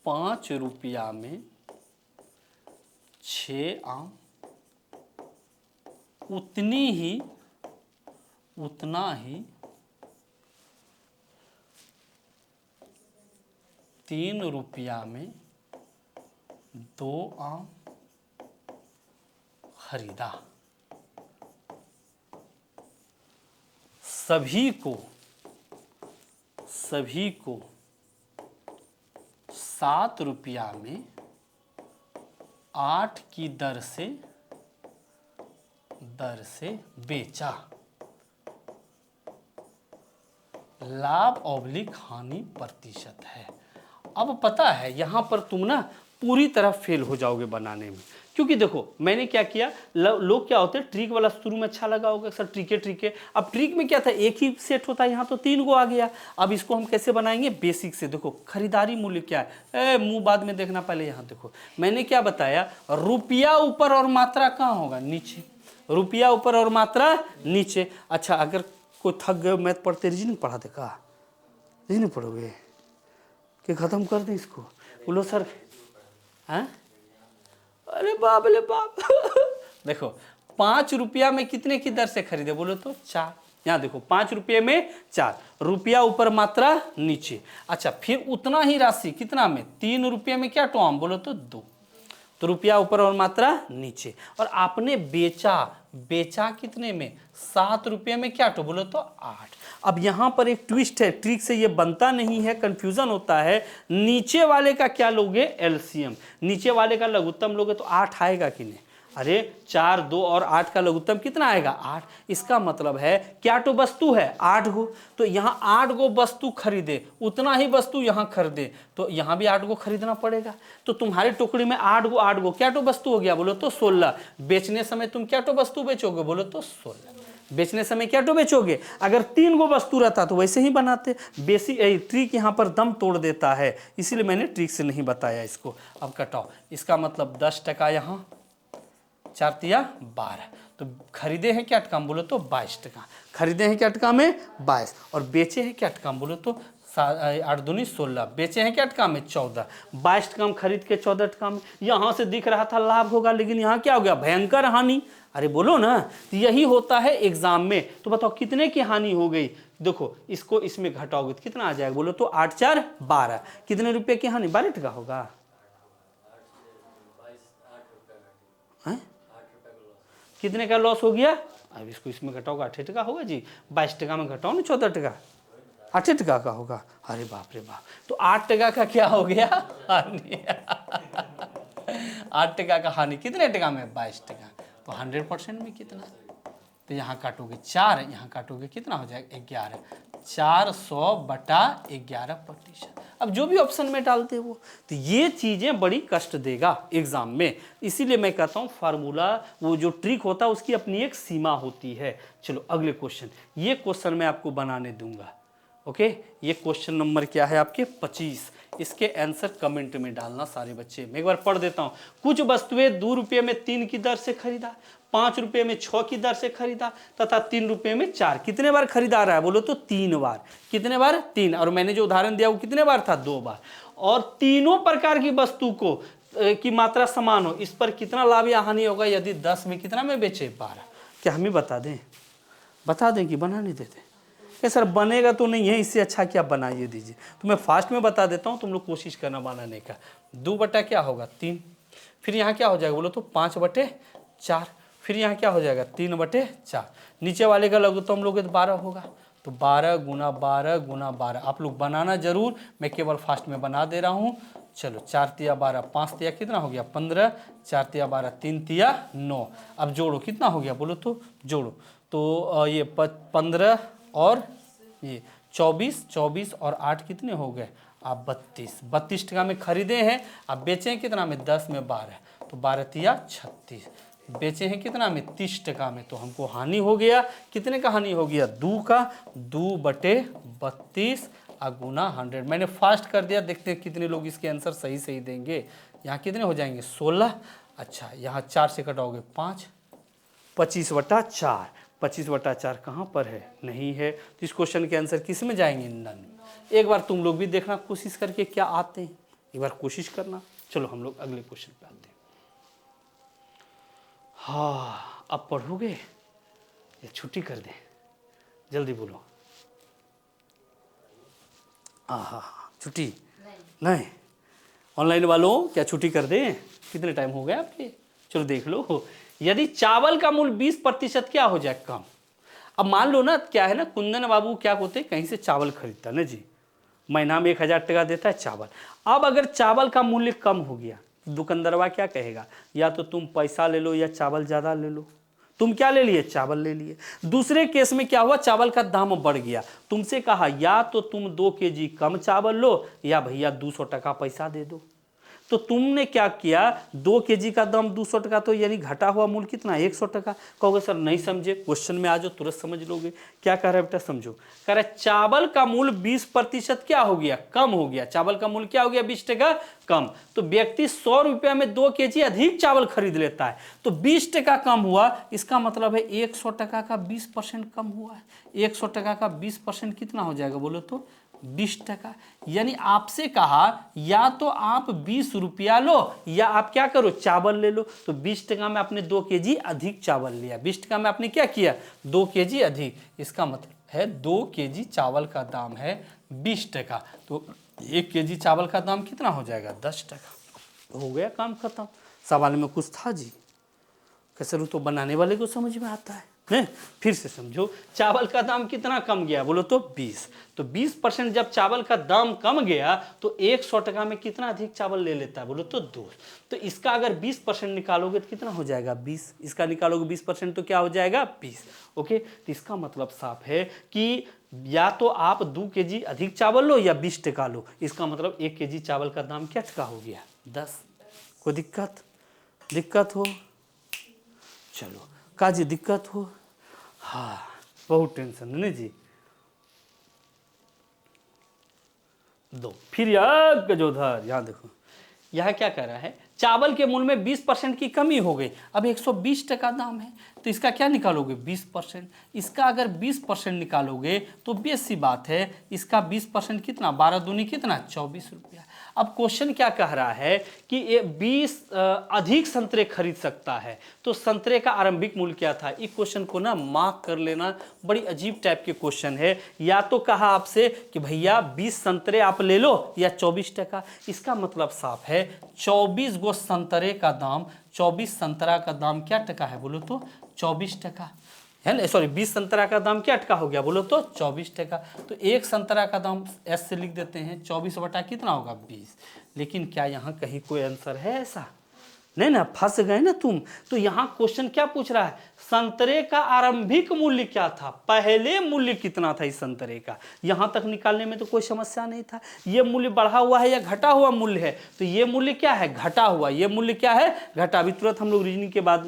A: 5 रुपया में 6 आम, उतना ही 3 रुपया में 2 आम खरीदा। सभी को 7 रुपया में 8 की दर से बेचा। लाभ ऑब्लिक हानि प्रतिशत है। अब पता है यहां पर तुम ना पूरी तरह फेल हो जाओगे बनाने में, क्योंकि देखो मैंने क्या किया, लोग क्या होते हैं ट्रिक वाला शुरू में अच्छा लगा होगा सर ट्रिक। अब ट्रिक में क्या था, एक ही सेट होता है, यहाँ तो 3 गो आ गया। अब इसको हम कैसे बनाएंगे, बेसिक से। देखो खरीदारी मूल्य क्या है, मुंह बाद में देखना, पहले यहाँ देखो मैंने क्या बताया, रुपया ऊपर और मात्रा कहाँ होगा, नीचे। रुपया ऊपर और मात्रा नीचे। अच्छा अगर कोई थक गए मैथ पढ़ते, रीजनिंग पढ़ा दे का, रीजनिंग पढ़ोगे कि खत्म कर दें इसको, बोलो सर हैं? अरे बाप रे बाप देखो 5 रुपया में कितने की दर से खरीदे, बोलो तो 4। यहाँ देखो 5 रुपये में 4, रुपया ऊपर मात्रा नीचे। अच्छा फिर उतना ही राशि कितना में, 3 रुपये में क्या टॉम, बोलो तो 2। तो रुपया ऊपर और मात्रा नीचे। और आपने बेचा कितने में, 7 रुपये में क्या तो, बोलो तो 8। अब यहाँ पर एक ट्विस्ट है, ट्रिक से ये बनता नहीं है, कंफ्यूजन होता है। नीचे वाले का क्या लोगे, एलसीएम। नीचे वाले का लघुत्तम लोगे तो 8 आएगा कि नहीं। अरे 4, 2 और 8 का लघुत्तम कितना आएगा, 8। इसका मतलब है क्या तो वस्तु है 8 गो, तो यहाँ 8 गो वस्तु खरीदे, उतना ही वस्तु यहाँ खरीदे, तो यहाँ भी 8 गो खरीदना पड़ेगा। तो तुम्हारी टुकड़ी में 8 गो क्या तो वस्तु हो गया, बोलो तो 16। बेचने समय तुम क्या तो वस्तु बेचोगे, बोलो तो 16। बेचने समय क्या तो बेचोगे। अगर 3 गो वस्तु रहता तो वैसे ही बनाते। बेसिक ट्रिक यहाँ पर दम तोड़ देता है, इसीलिए मैंने ट्रिक से नहीं बताया इसको। अब कटाओ, इसका मतलब 10 टका यहाँ, 4 तिया 12। तो खरीदे हैं क्या टका, बोलो तो 22 टका। खरीदे हैं क्या टका में 22, और बेचे हैं क्या टका, बोलो तो 8 दूनी 16। बेचे हैं क्या टका में 14। 22 टका में खरीद के 14 टका में, यहाँ से दिख रहा था लाभ होगा, लेकिन यहाँ क्या हो गया, भयंकर हानि। अरे बोलो ना, तो यही होता है एग्जाम में। तो बताओ कितने की हानि हो गई। देखो इसको इसमें घटाओगे तो कितना आ जाएगा, बोलो तो 8 4 12। कितने रुपए की हानि, 12 टका होगा। कितने का लॉस हो गया, अब इसको इसमें घटाओगे 8 टका होगा जी। 22 टका में घटाओ ना 14 टका, 8 टका का होगा। अरे बाप रे बाप, तो 8 टका का क्या हो गया, हानि 8 टका का हानि। कितने टका में, 22 टका। तो 100% में कितना, तो यहाँ काटोगे 4, यहाँ काटोगे कितना हो जाएगा 11। 400/11%। अब जो भी ऑप्शन में डालते हैं वो, तो ये चीज़ें बड़ी कष्ट देगा एग्जाम में। इसीलिए मैं कहता हूँ फार्मूला, वो जो ट्रिक होता है उसकी अपनी एक सीमा होती है। चलो अगले क्वेश्चन, ये क्वेश्चन मैं आपको बनाने दूंगा। ओके, ये क्वेश्चन नंबर क्या है आपके 25। इसके आंसर कमेंट में डालना सारे बच्चे। मैं एक बार पढ़ देता हूँ। कुछ वस्तुएं 2 रुपये में 3 की दर से खरीदा, 5 रुपये में 6 की दर से खरीदा तथा 3 रुपये में 4। कितने बार खरीदा रहा है, बोलो तो 3 बार। कितने बार, 3। और मैंने जो उदाहरण दिया वो कितने बार था, 2 बार। और तीनों प्रकार की वस्तु को की मात्रा समान हो, इस पर कितना लाभ या हानि होगा यदि 10 में कितना में बेचे, 12। क्या हमें बता दें कि बना नहीं देते। सर बनेगा तो नहीं है, इससे अच्छा क्या बनाइए दीजिए। तो मैं फास्ट में बता देता हूँ, तुम लोग कोशिश करना बनाने का। 2 बटा क्या होगा, 3। फिर यहाँ क्या हो जाएगा, बोलो तो 5/4। फिर यहाँ क्या हो जाएगा 3/4, नीचे वाले का लघुत्तम लोगे तो 12 होगा, तो 12 गुना 12 गुना 12। आप लोग बनाना जरूर, मैं केवल फास्ट में बना दे रहा हूँ। चलो 4 तिया 12, 5 तिया कितना हो गया 15, 4 तिया 12, 3 तिया 9। अब जोड़ो कितना हो गया बोलो तो, जोड़ो तो ये 15 और ये 24, 24 और 8 कितने हो गए आप 32। 32 टका में खरीदे हैं, आप बेचे हैं कितना में 10 में 12, तो 12 तिया 36। बेचे हैं कितना में 30 टका में, तो हमको हानि हो गया, कितने का हानि हो गया 2 का, 2/32 गुना 100। मैंने फास्ट कर दिया, देखते हैं कितने लोग इसके आंसर सही सही देंगे। यहाँ कितने हो जाएंगे 16, अच्छा यहाँ 4 से कटाओगे 5, 25/4। 25/4 कहाँ पर है, नहीं है, तो इस क्वेश्चन के आंसर किस में जाएंगे, नन। एक बार तुम लोग भी देखना कोशिश करके क्या आते हैं, एक बार कोशिश करना। चलो हम लोग अगले क्वेश्चन पे आते हैं। हाँ अब पढ़ोगे या छुट्टी कर दें, जल्दी बोलो। हाँ छुट्टी नहीं, ऑनलाइन वालों क्या छुट्टी कर दें, कितने टाइम हो गया आपके, चलो देख लो। यदि चावल का मूल्य 20% क्या हो जाए कम। अब मान लो ना क्या है ना, कुंदन बाबू क्या होते कहीं से चावल खरीदता ना जी, महीना में 1000 टका देता है चावल। अब अगर चावल का मूल्य कम हो गया, दुकानदारवा क्या कहेगा, या तो तुम पैसा ले लो या चावल ज़्यादा ले लो। तुम क्या ले लिए, चावल ले लिए। दूसरे केस में क्या हुआ, चावल का दाम बढ़ गया, तुमसे कहा या तो तुम 2 केजी कम चावल लो या भैया 200 टका पैसा दे दो। तो तुमने क्या किया, 2 केजी का दाम 200 टका, तो यानी घटा हुआ मूल्य कितना 100 टका। कहोगे सर नहीं समझे, क्वेश्चन में आ जाओ तुरंत समझ लोगे। क्या कह रहा है बेटा, समझो। कह रहा है चावल का मूल्य 20% क्या हो गया, कम हो गया। चावल का मूल्य क्या हो गया 20 टका कम, तो व्यक्ति 100 रुपया में 2 केजी अधिक चावल खरीद लेता है, तो 20 टका कम हुआ। इसका मतलब है 100 टका का 20% कम हुआ है। 100 टका का 20% कितना हो जाएगा बोलो तो 20 टका। यानी आपसे कहा या तो आप 20 रुपया लो या आप क्या करो चावल ले लो, तो 20 टका में आपने 2 केजी अधिक चावल लिया। 20 टका में आपने क्या किया 2 केजी अधिक, इसका मतलब है 2 केजी चावल का दाम है 20 टका, तो 1 केजी चावल का दाम कितना हो जाएगा 10 टका। हो गया काम खत्म। सवाल में कुछ था जी, कैसे तो बनाने वाले को समझ में आता है। फिर से समझो, चावल का दाम कितना कम गया बोलो तो 20, तो 20% जब चावल का दाम कम गया तो 100 टका में कितना अधिक चावल ले लेता है बोलो तो 2। तो इसका अगर 20% निकालोगे तो कितना हो जाएगा 20, इसका निकालोगे 20% तो क्या हो जाएगा 20। ओके, तो इसका मतलब साफ है कि या तो आप 2 केजी अधिक चावल लो या 20 टका लो। इसका मतलब 1 केजी चावल का दाम क्या टका हो गया 10। कोई दिक्कत हो, चलो काजी दिक्कत हो, हाँ बहुत टेंशन नहीं जी। दो फिर यार गजोधर, यहाँ देखो यह क्या कह रहा है, चावल के मूल्य में 20% की कमी हो गई। अब 120 टका दाम है, तो इसका क्या निकालोगे 20%। इसका अगर 20% निकालोगे तो बेसी बात है, इसका 20% कितना 12 दूनी कितना 24 रुपया। अब क्वेश्चन क्या कह रहा है कि ये 20 अधिक संतरे खरीद सकता है, तो संतरे का आरंभिक मूल्य क्या था। इस क्वेश्चन को ना मार्क कर लेना, बड़ी अजीब टाइप के क्वेश्चन है। या तो कहा आपसे कि भैया 20 संतरे आप ले लो या 24 टका, इसका मतलब साफ है 24 गो संतरे का दाम, 24 संतरा का दाम क्या टका है बोलो तो 24 टका है ना, सॉरी 20 संतरा का दाम क्या टका हो गया बोलो तो 24 टका। तो एक संतरा का दाम एस से लिख देते हैं 24 बटा कितना होगा 20। लेकिन क्या यहाँ कहीं कोई आंसर है ऐसा, नहीं ना, फंस गए ना तुम। तो यहाँ क्वेश्चन क्या पूछ रहा है, संतरे का आरंभिक मूल्य क्या था, पहले मूल्य कितना था इस संतरे का। यहाँ तक निकालने में तो कोई समस्या नहीं था। ये मूल्य बढ़ा हुआ है या घटा हुआ मूल्य है, तो ये मूल्य क्या है घटा हुआ, ये मूल्य क्या है घटा। अभी तुरंत हम लोग रीजनिंग के बाद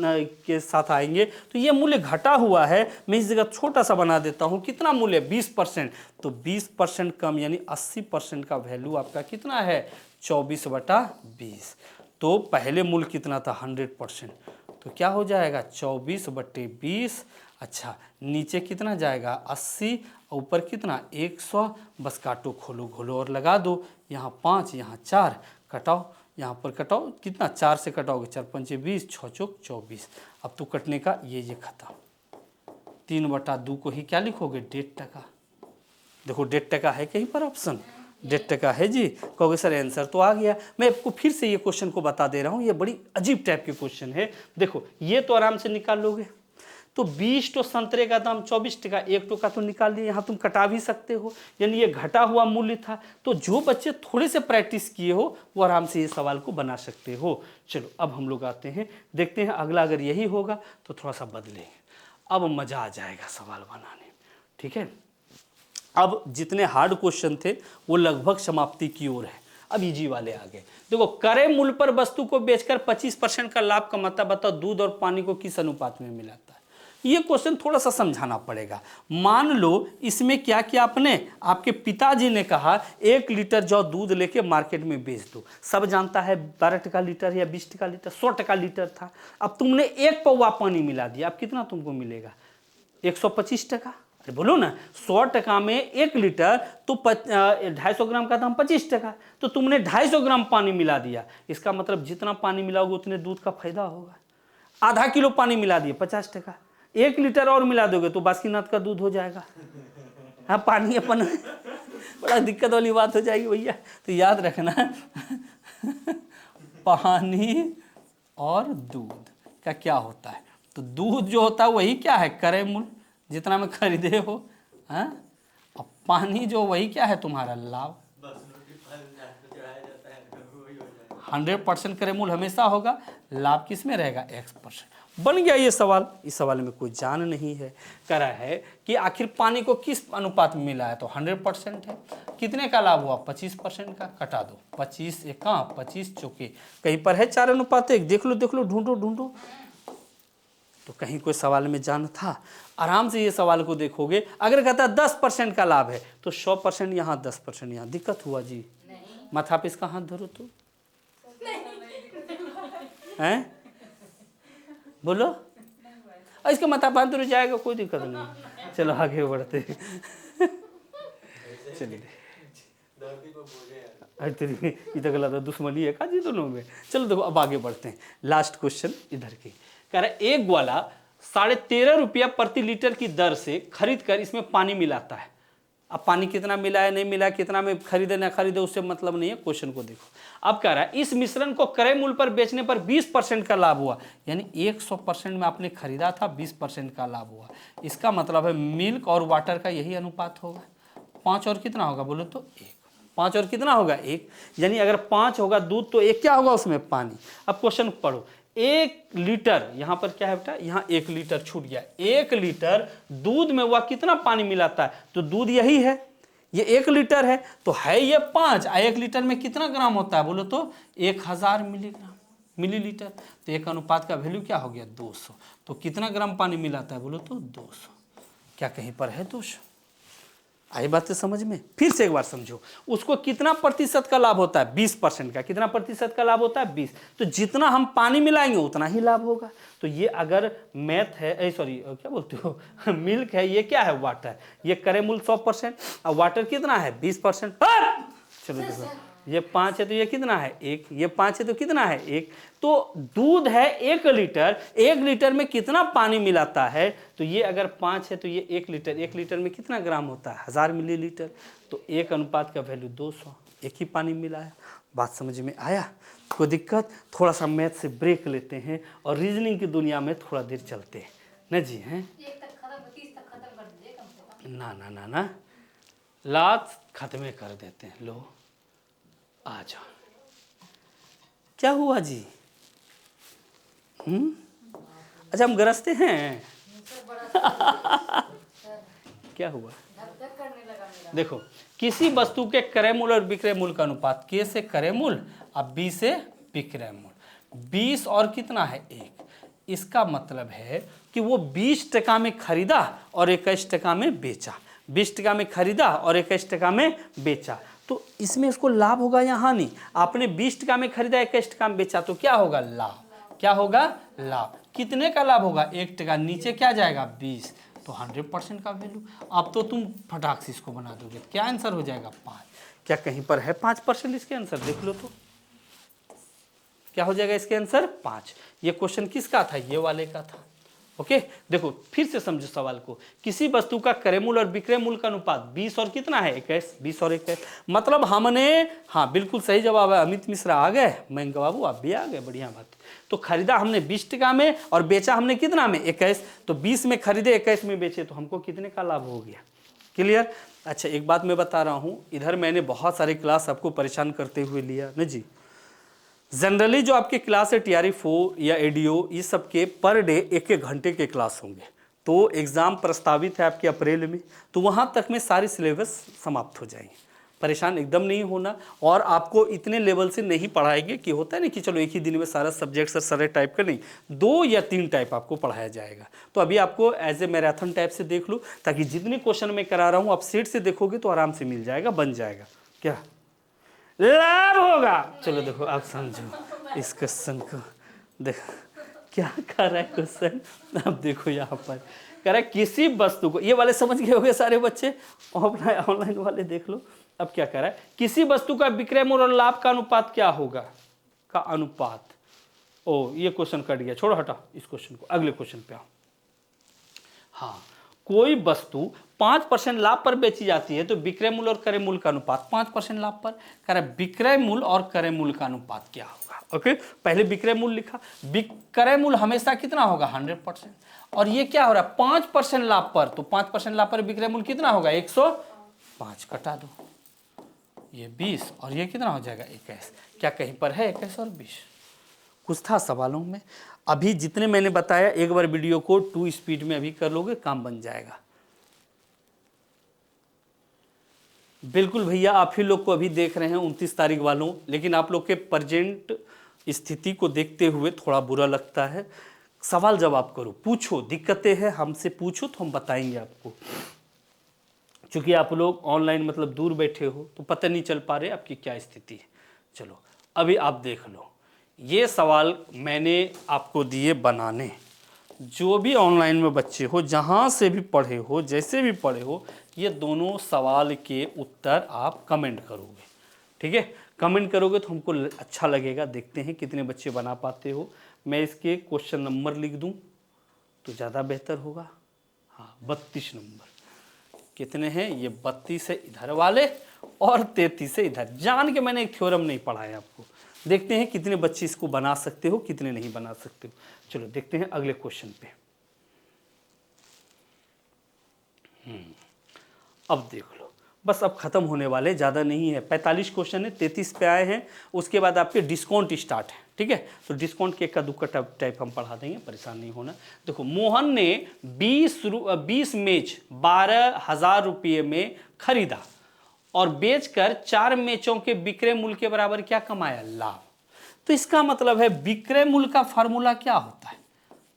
A: के साथ आएंगे। तो ये मूल्य घटा हुआ है, मैं इस जगह छोटा सा बना देता हूँ, कितना मूल्य 20%, तो 20% कम यानी 80% का वैल्यू आपका कितना है 24/20। तो पहले मूल्य कितना था 100%, तो क्या हो जाएगा 24/20। अच्छा नीचे कितना जाएगा 80, ऊपर कितना 100, बस काटो खोलो घोलो और लगा दो। यहाँ 5 यहाँ 4, कटाओ यहाँ पर कटाओ, कितना 4 से कटाओगे 4 पंचे 20, 6 चौक 24। अब तो कटने का ये खत्म। 3/2 को ही क्या लिखोगे 1.5 टका। देखो 1.5 टका है कहीं पर ऑप्शन 1.5% है जी। कहोगे सर आंसर तो आ गया। मैं आपको फिर से ये क्वेश्चन को बता दे रहा हूँ, ये बड़ी अजीब टाइप के क्वेश्चन है। देखो ये तो आराम से निकाल लोगे। तो 20 तो संतरे का दाम 24 टका, 1 टका तो निकाल लिए, यहाँ तुम कटा भी सकते हो, यानी ये घटा हुआ मूल्य था। तो जो बच्चे थोड़े से प्रैक्टिस किए हो वो आराम से ये सवाल को बना सकते हो। चलो अब हम लोग आते हैं, देखते हैं अगला अगर यही होगा तो थोड़ा सा बदलेंगे। अब मज़ा आ जाएगा सवाल बनाने में, ठीक है। अब जितने हार्ड क्वेश्चन थे वो लगभग समाप्ति की ओर है। अब इजी वाले आ गए। देखो क्रय मूल्य पर वस्तु को बेचकर 25% का लाभ कमाता, बताओ दूध और पानी को किस अनुपात में मिलाता है। ये क्वेश्चन थोड़ा सा समझाना पड़ेगा। मान लो इसमें क्या किया आपने, आपके पिताजी ने कहा 1 लीटर जाओ दूध लेके मार्केट में बेच दो। सब जानता है 12 टका लीटर या 20 टका लीटर, 100 टका लीटर था। अब तुमने 1 पौवा पानी मिला दिया, अब कितना तुमको मिलेगा? 125 टका। अरे बोलो ना, 100 टका में 1 लीटर तो 250 ग्राम का दाम 25 टका। तो तुमने 250 ग्राम पानी मिला दिया, इसका मतलब जितना पानी मिलाओगे उतने दूध का फायदा होगा। आधा किलो पानी मिला दिए 50 टका, 1 लीटर और मिला दोगे तो बासुकीनाथ का दूध हो जाएगा। हाँ पानी अपन बड़ा दिक्कत वाली बात हो जाएगी भैया। तो याद रखना पानी और दूध का क्या होता है। तो दूध जो होता है वही क्या है, क्रय मूल्य जितना में खरीदे हो, हाँ। और पानी जो वही क्या है तुम्हारा लाभ। 100% क्रय मूल्य हमेशा होगा, लाभ किस में रहेगा, X%। बन गया ये सवाल। इस सवाल में कोई जान नहीं है। कह रहा है कि आखिर पानी को किस अनुपात में मिला है, तो 100% है। कितने का लाभ हुआ, 25% का। कटा दो, 25 एका 25 चौके, कहीं पर है 4:1। देख लो ढूंढो। तो कहीं कोई सवाल में जान था। आराम से ये सवाल को देखोगे। अगर कहता है 10% का लाभ है तो 100% यहाँ 10% यहाँ। दिक्कत हुआ जी? माथा पे इसका हाथ धरो तो हैं, बोलो। इसका माथा पे हाथ धरो, जाएगा, कोई दिक्कत नहीं। चलो आगे बढ़ते चलिए। ये तो गलत है, दुश्मनी है काजी दोनों में। चलो देखो अब आगे बढ़ते हैं। लास्ट क्वेश्चन इधर की कह रहा है, एक ग्वाला 13.5 रुपया प्रति लीटर की दर से खरीद कर इसमें पानी मिलाता है। अब पानी कितना मिला है नहीं मिला, कितना में खरीदे ना खरीदे उससे मतलब नहीं है, क्वेश्चन को देखो। अब कह रहा है इस मिश्रण को क्रय मूल्य पर बेचने पर 20% का लाभ हुआ, यानी 100% में आपने खरीदा था, 20% का लाभ हुआ। इसका मतलब है मिल्क और वाटर का यही अनुपात होगा। 5 और कितना होगा बोलो तो 1। 5 और कितना होगा 1, यानी अगर 5 होगा दूध तो 1 क्या होगा उसमें, पानी। अब क्वेश्चन पढ़ो। 1 लीटर, यहाँ पर क्या है बेटा, यहाँ 1 लीटर छूट गया। 1 लीटर दूध में वह कितना पानी मिलाता है, तो दूध यही है, ये 1 लीटर है तो है ये 5। 1 लीटर में कितना ग्राम होता है बोलो तो 1000 मिलीलीटर। तो एक अनुपात का वैल्यू क्या हो गया 200। तो कितना ग्राम पानी मिलाता है बोलो तो 200। क्या कहीं पर है दोष? आई बातें समझ में? फिर से एक बार समझो। उसको कितना प्रतिशत का लाभ होता है, 20% का। कितना प्रतिशत का लाभ होता है 20। तो जितना हम पानी मिलाएंगे उतना ही लाभ होगा। तो ये अगर मैथ है, सॉरी क्या बोलते हो मिल्क है, ये क्या है वाटर। ये क्रय मूल्य 100% और वाटर कितना है 20%। चलो देखो, ये 5 है तो ये कितना है 1, ये 5 है तो कितना है 1। तो दूध है 1 लीटर, 1 लीटर में कितना पानी मिलाता है, तो ये अगर 5 है तो ये 1 लीटर, 1 लीटर में कितना ग्राम होता है 1000 मिलीलीटर। तो 1 अनुपात का वैल्यू 200, एक ही पानी मिला है। बात समझ में आया? कोई दिक्कत? थोड़ा सा मैथ से ब्रेक लेते हैं और रीजनिंग की दुनिया में थोड़ा देर चलते हैं न जी। हैं ना लात खत्म कर देते हैं। लो आ जाओ। क्या हुआ जी? अच्छा हम गरजते हैं क्या हुआ? देखो, किसी वस्तु के क्रय मूल्य और विक्रय मूल्य का अनुपात, K से क्रय मूल्य और B से विक्रय मूल्य। 20 और कितना है 1। इसका मतलब है कि वो 20 टका में खरीदा और 21 टका में बेचा। 20 टका में खरीदा और 21 टका में बेचा, तो इसमें इसको लाभ होगा या हानि? आपने 20 टका में खरीदा 21 टका में बेचा तो क्या होगा लाभ। क्या होगा लाभ। कितने का लाभ होगा 1 टका, नीचे क्या जाएगा 20, तो 100% का वैल्यू। अब तो तुम फटाक से इसको बना दोगे, क्या आंसर हो जाएगा 5। क्या कहीं पर है 5% इसके आंसर? देख लो तो क्या हो जाएगा इसके आंसर 5। ये क्वेश्चन किसका था? ये वाले का था। ओके देखो फिर से समझो सवाल को, किसी वस्तु का क्रय मूल्य और विक्रय मूल्य का अनुपात 20 और कितना है 21, 20 और 21, मतलब हमने, हाँ बिल्कुल सही जवाब है, अमित मिश्रा आ गए, मयंक बाबू आप भी आ गए, बढ़िया बात। तो खरीदा हमने 20 टका में और बेचा हमने कितना में 21, तो 20 में खरीदे 21 में बेचे, तो हमको कितने का लाभ हो गया, क्लियर। अच्छा एक बात मैं बता रहा हूँ, इधर मैंने बहुत सारे क्लास आपको परेशान करते हुए लिया ना जी। जनरली जो आपके क्लास है TRE4 या ADO, ये सब के पर डे 1-1 घंटे के क्लास होंगे। तो एग्ज़ाम प्रस्तावित है आपके अप्रैल में, तो वहाँ तक में सारे सिलेबस समाप्त हो जाएंगे, परेशान एकदम नहीं होना। और आपको इतने लेवल से नहीं पढ़ाएंगे कि होता है ना कि चलो एक ही दिन में सारा सब्जेक्ट सर सारे टाइप का, नहीं, 2 या 3 टाइप आपको पढ़ाया जाएगा। तो अभी आपको एज ए मैराथन टाइप से देख लो, ताकि जितने क्वेश्चन मैं करा रहा हूँ आप सेट से देखोगे तो आराम से मिल जाएगा, बन जाएगा, क्या लाभ होगा। चलो देखो आप समझो इस क्वेश्चन को, देखो क्या कर रहा है क्वेश्चन, अब देखो यहाँ पर कह रहा है किसी वस्तु को, ये वाले समझ गए होंगे सारे बच्चे, ऑफलाइन ऑनलाइन वाले देख लो। अब क्या कह रहा है, किसी वस्तु का विक्रय मूल्य और लाभ का अनुपात क्या होगा, का अनुपात। ओ ये क्वेश्चन कट गया, छोड़ो हटा इस क्वेश्चन को, अगले क्वेश्चन पे आओ। हाँ कोई वस्तु 5% लाभ पर बेची जाती है तो विक्रय मूल्य और क्रय मूल्य का अनुपात 5% लाभ पर, कह रहा है विक्रय मूल्य और क्रय मूल्य का अनुपात क्या होगा। ओके पहले विक्रय मूल्य लिखा, विक्रय मूल्य हमेशा कितना होगा 100%, और ये क्या हो रहा है 5% लाभ पर, तो 5% लाभ पर विक्रय मूल्य कितना होगा 105, कटा दो ये 20 और ये कितना हो जाएगा 21, क्या कहीं पर है 21 और 20, कुछ था सवालों में। अभी जितने मैंने बताया एक बार वीडियो को 2 स्पीड में अभी कर लोगे, काम बन जाएगा। बिल्कुल भैया आप ही लोग को अभी देख रहे हैं 29 तारीख वालों, लेकिन आप लोग के प्रेजेंट स्थिति को देखते हुए थोड़ा बुरा लगता है। सवाल जवाब करो, पूछो, दिक्कतें हैं हमसे पूछो तो हम बताएंगे आपको। चूंकि आप लोग ऑनलाइन मतलब दूर बैठे हो तो पता नहीं चल पा रहे आपकी क्या स्थिति है। चलो अभी आप देख लो, ये सवाल मैंने आपको दिए बनाने, जो भी ऑनलाइन में बच्चे हो, जहाँ से भी पढ़े हो, जैसे भी पढ़े हो, ये दोनों सवाल के उत्तर आप कमेंट करोगे, ठीक है। कमेंट करोगे तो हमको अच्छा लगेगा, देखते हैं कितने बच्चे बना पाते हो। मैं इसके क्वेश्चन नंबर लिख दूं तो ज़्यादा बेहतर होगा। हाँ 32 नंबर कितने हैं, ये 32 है इधर वाले और 33 है इधर। जान के मैंने एक थ्योरम नहीं पढ़ाया आपको, देखते हैं कितने बच्चे इसको बना सकते हो, कितने नहीं बना सकते हो। चलो देखते हैं अगले क्वेश्चन पे। अब देख लो, बस अब खत्म होने वाले, ज़्यादा नहीं है, 45 क्वेश्चन है, 33 पे आए हैं। उसके बाद आपके डिस्काउंट स्टार्ट है, ठीक है। तो डिस्काउंट के इक्का दुक्का टाइप हम पढ़ा देंगे, परेशान नहीं होना। देखो मोहन ने 20 मैच 12,000 रुपये में खरीदा और बेचकर 4 मैचों के विक्रय मूल्य के बराबर क्या कमाया, लाभ। तो इसका मतलब है विक्रय मूल्य का फार्मूला क्या होता है,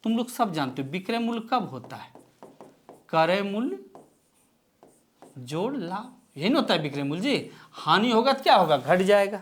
A: तुम लोग सब जानते हो। विक्रय मूल्य कब होता है, क्रय मूल्य जोड़ लाभ, यही ना होता है विक्रय मूल्य जी। हानि होगा तो क्या होगा, घट जाएगा।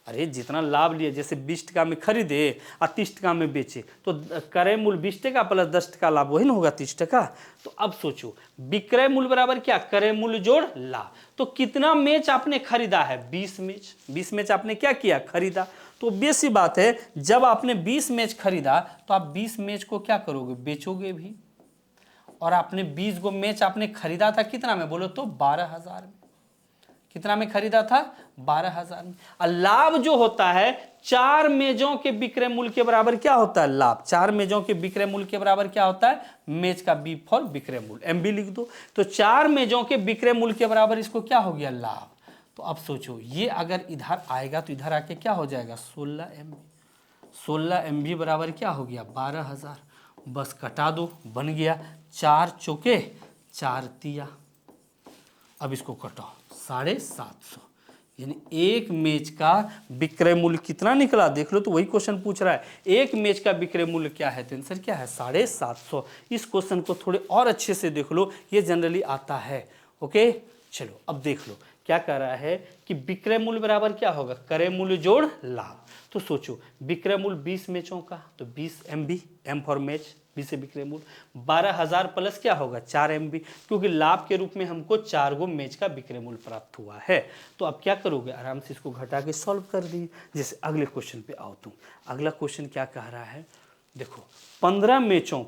A: अरे जितना लाभ लिया, जैसे 20 टका में खरीदे और 30 टका में बेचे, तो क्रय मूल्य 20 टका प्लस 10 टका लाभ, वही ना होगा 30 टका। तो अब सोचो विक्रय मूल्य बराबर क्या, क्रय मूल्य जोड़ लाभ। तो कितना मैच आपने खरीदा है, 20 मैच। 20 मैच आपने क्या किया, खरीदा। तो बेसी बात है, जब आपने 20 मैच खरीदा तो आप 20 मैच को क्या करोगे, बेचोगे भी। और आपने 20 गो मैच आपने खरीदा था कितना में, बोलो तो 12,000 में। कितना में खरीदा था, 12,000 में। और लाभ जो होता है 4 मेजों के विक्रय मूल्य के बराबर क्या होता है, लाभ। 4 मेजों के विक्रय मूल्य के बराबर क्या होता है, मेज का बी फॉर विक्रय मूल्य, MB लिख दो। तो 4 मेजों के विक्रय मूल्य के बराबर इसको क्या हो गया, लाभ। तो अब सोचो ये अगर इधर आएगा तो इधर आके क्या हो जाएगा, 16 MB। 16 MB बराबर क्या हो गया, 12,000। बस कटा दो, बन गया 4 चौके 4 तिया। अब इसको कटाओ, 750, यानी एक मेज का विक्रय मूल्य कितना निकला, देख लो। तो वही क्वेश्चन पूछ रहा है, एक मेज का विक्रय मूल्य क्या है, तो आंसर क्या है, 750। इस क्वेश्चन को थोड़े और अच्छे से देख लो, ये जनरली आता है। ओके चलो अब देख लो क्या कह रहा है कि विक्रय मूल्य बराबर क्या होगा, क्रय मूल्य जोड़ लाभ। तो सोचो विक्रय मूल्य 20 मैचों का, तो 20 MB, M फॉर मैच, 20 से विक्रय मूल्य 12,000 प्लस क्या होगा 4 MB, क्योंकि लाभ के रूप में हमको 4 गो मैच का विक्रय मूल्य प्राप्त हुआ है। तो अब क्या करोगे, आराम से इसको घटा के सॉल्व कर दिए। जैसे अगले क्वेश्चन पे आओ तुम। अगला क्वेश्चन क्या कह रहा है, देखो 15 मैचों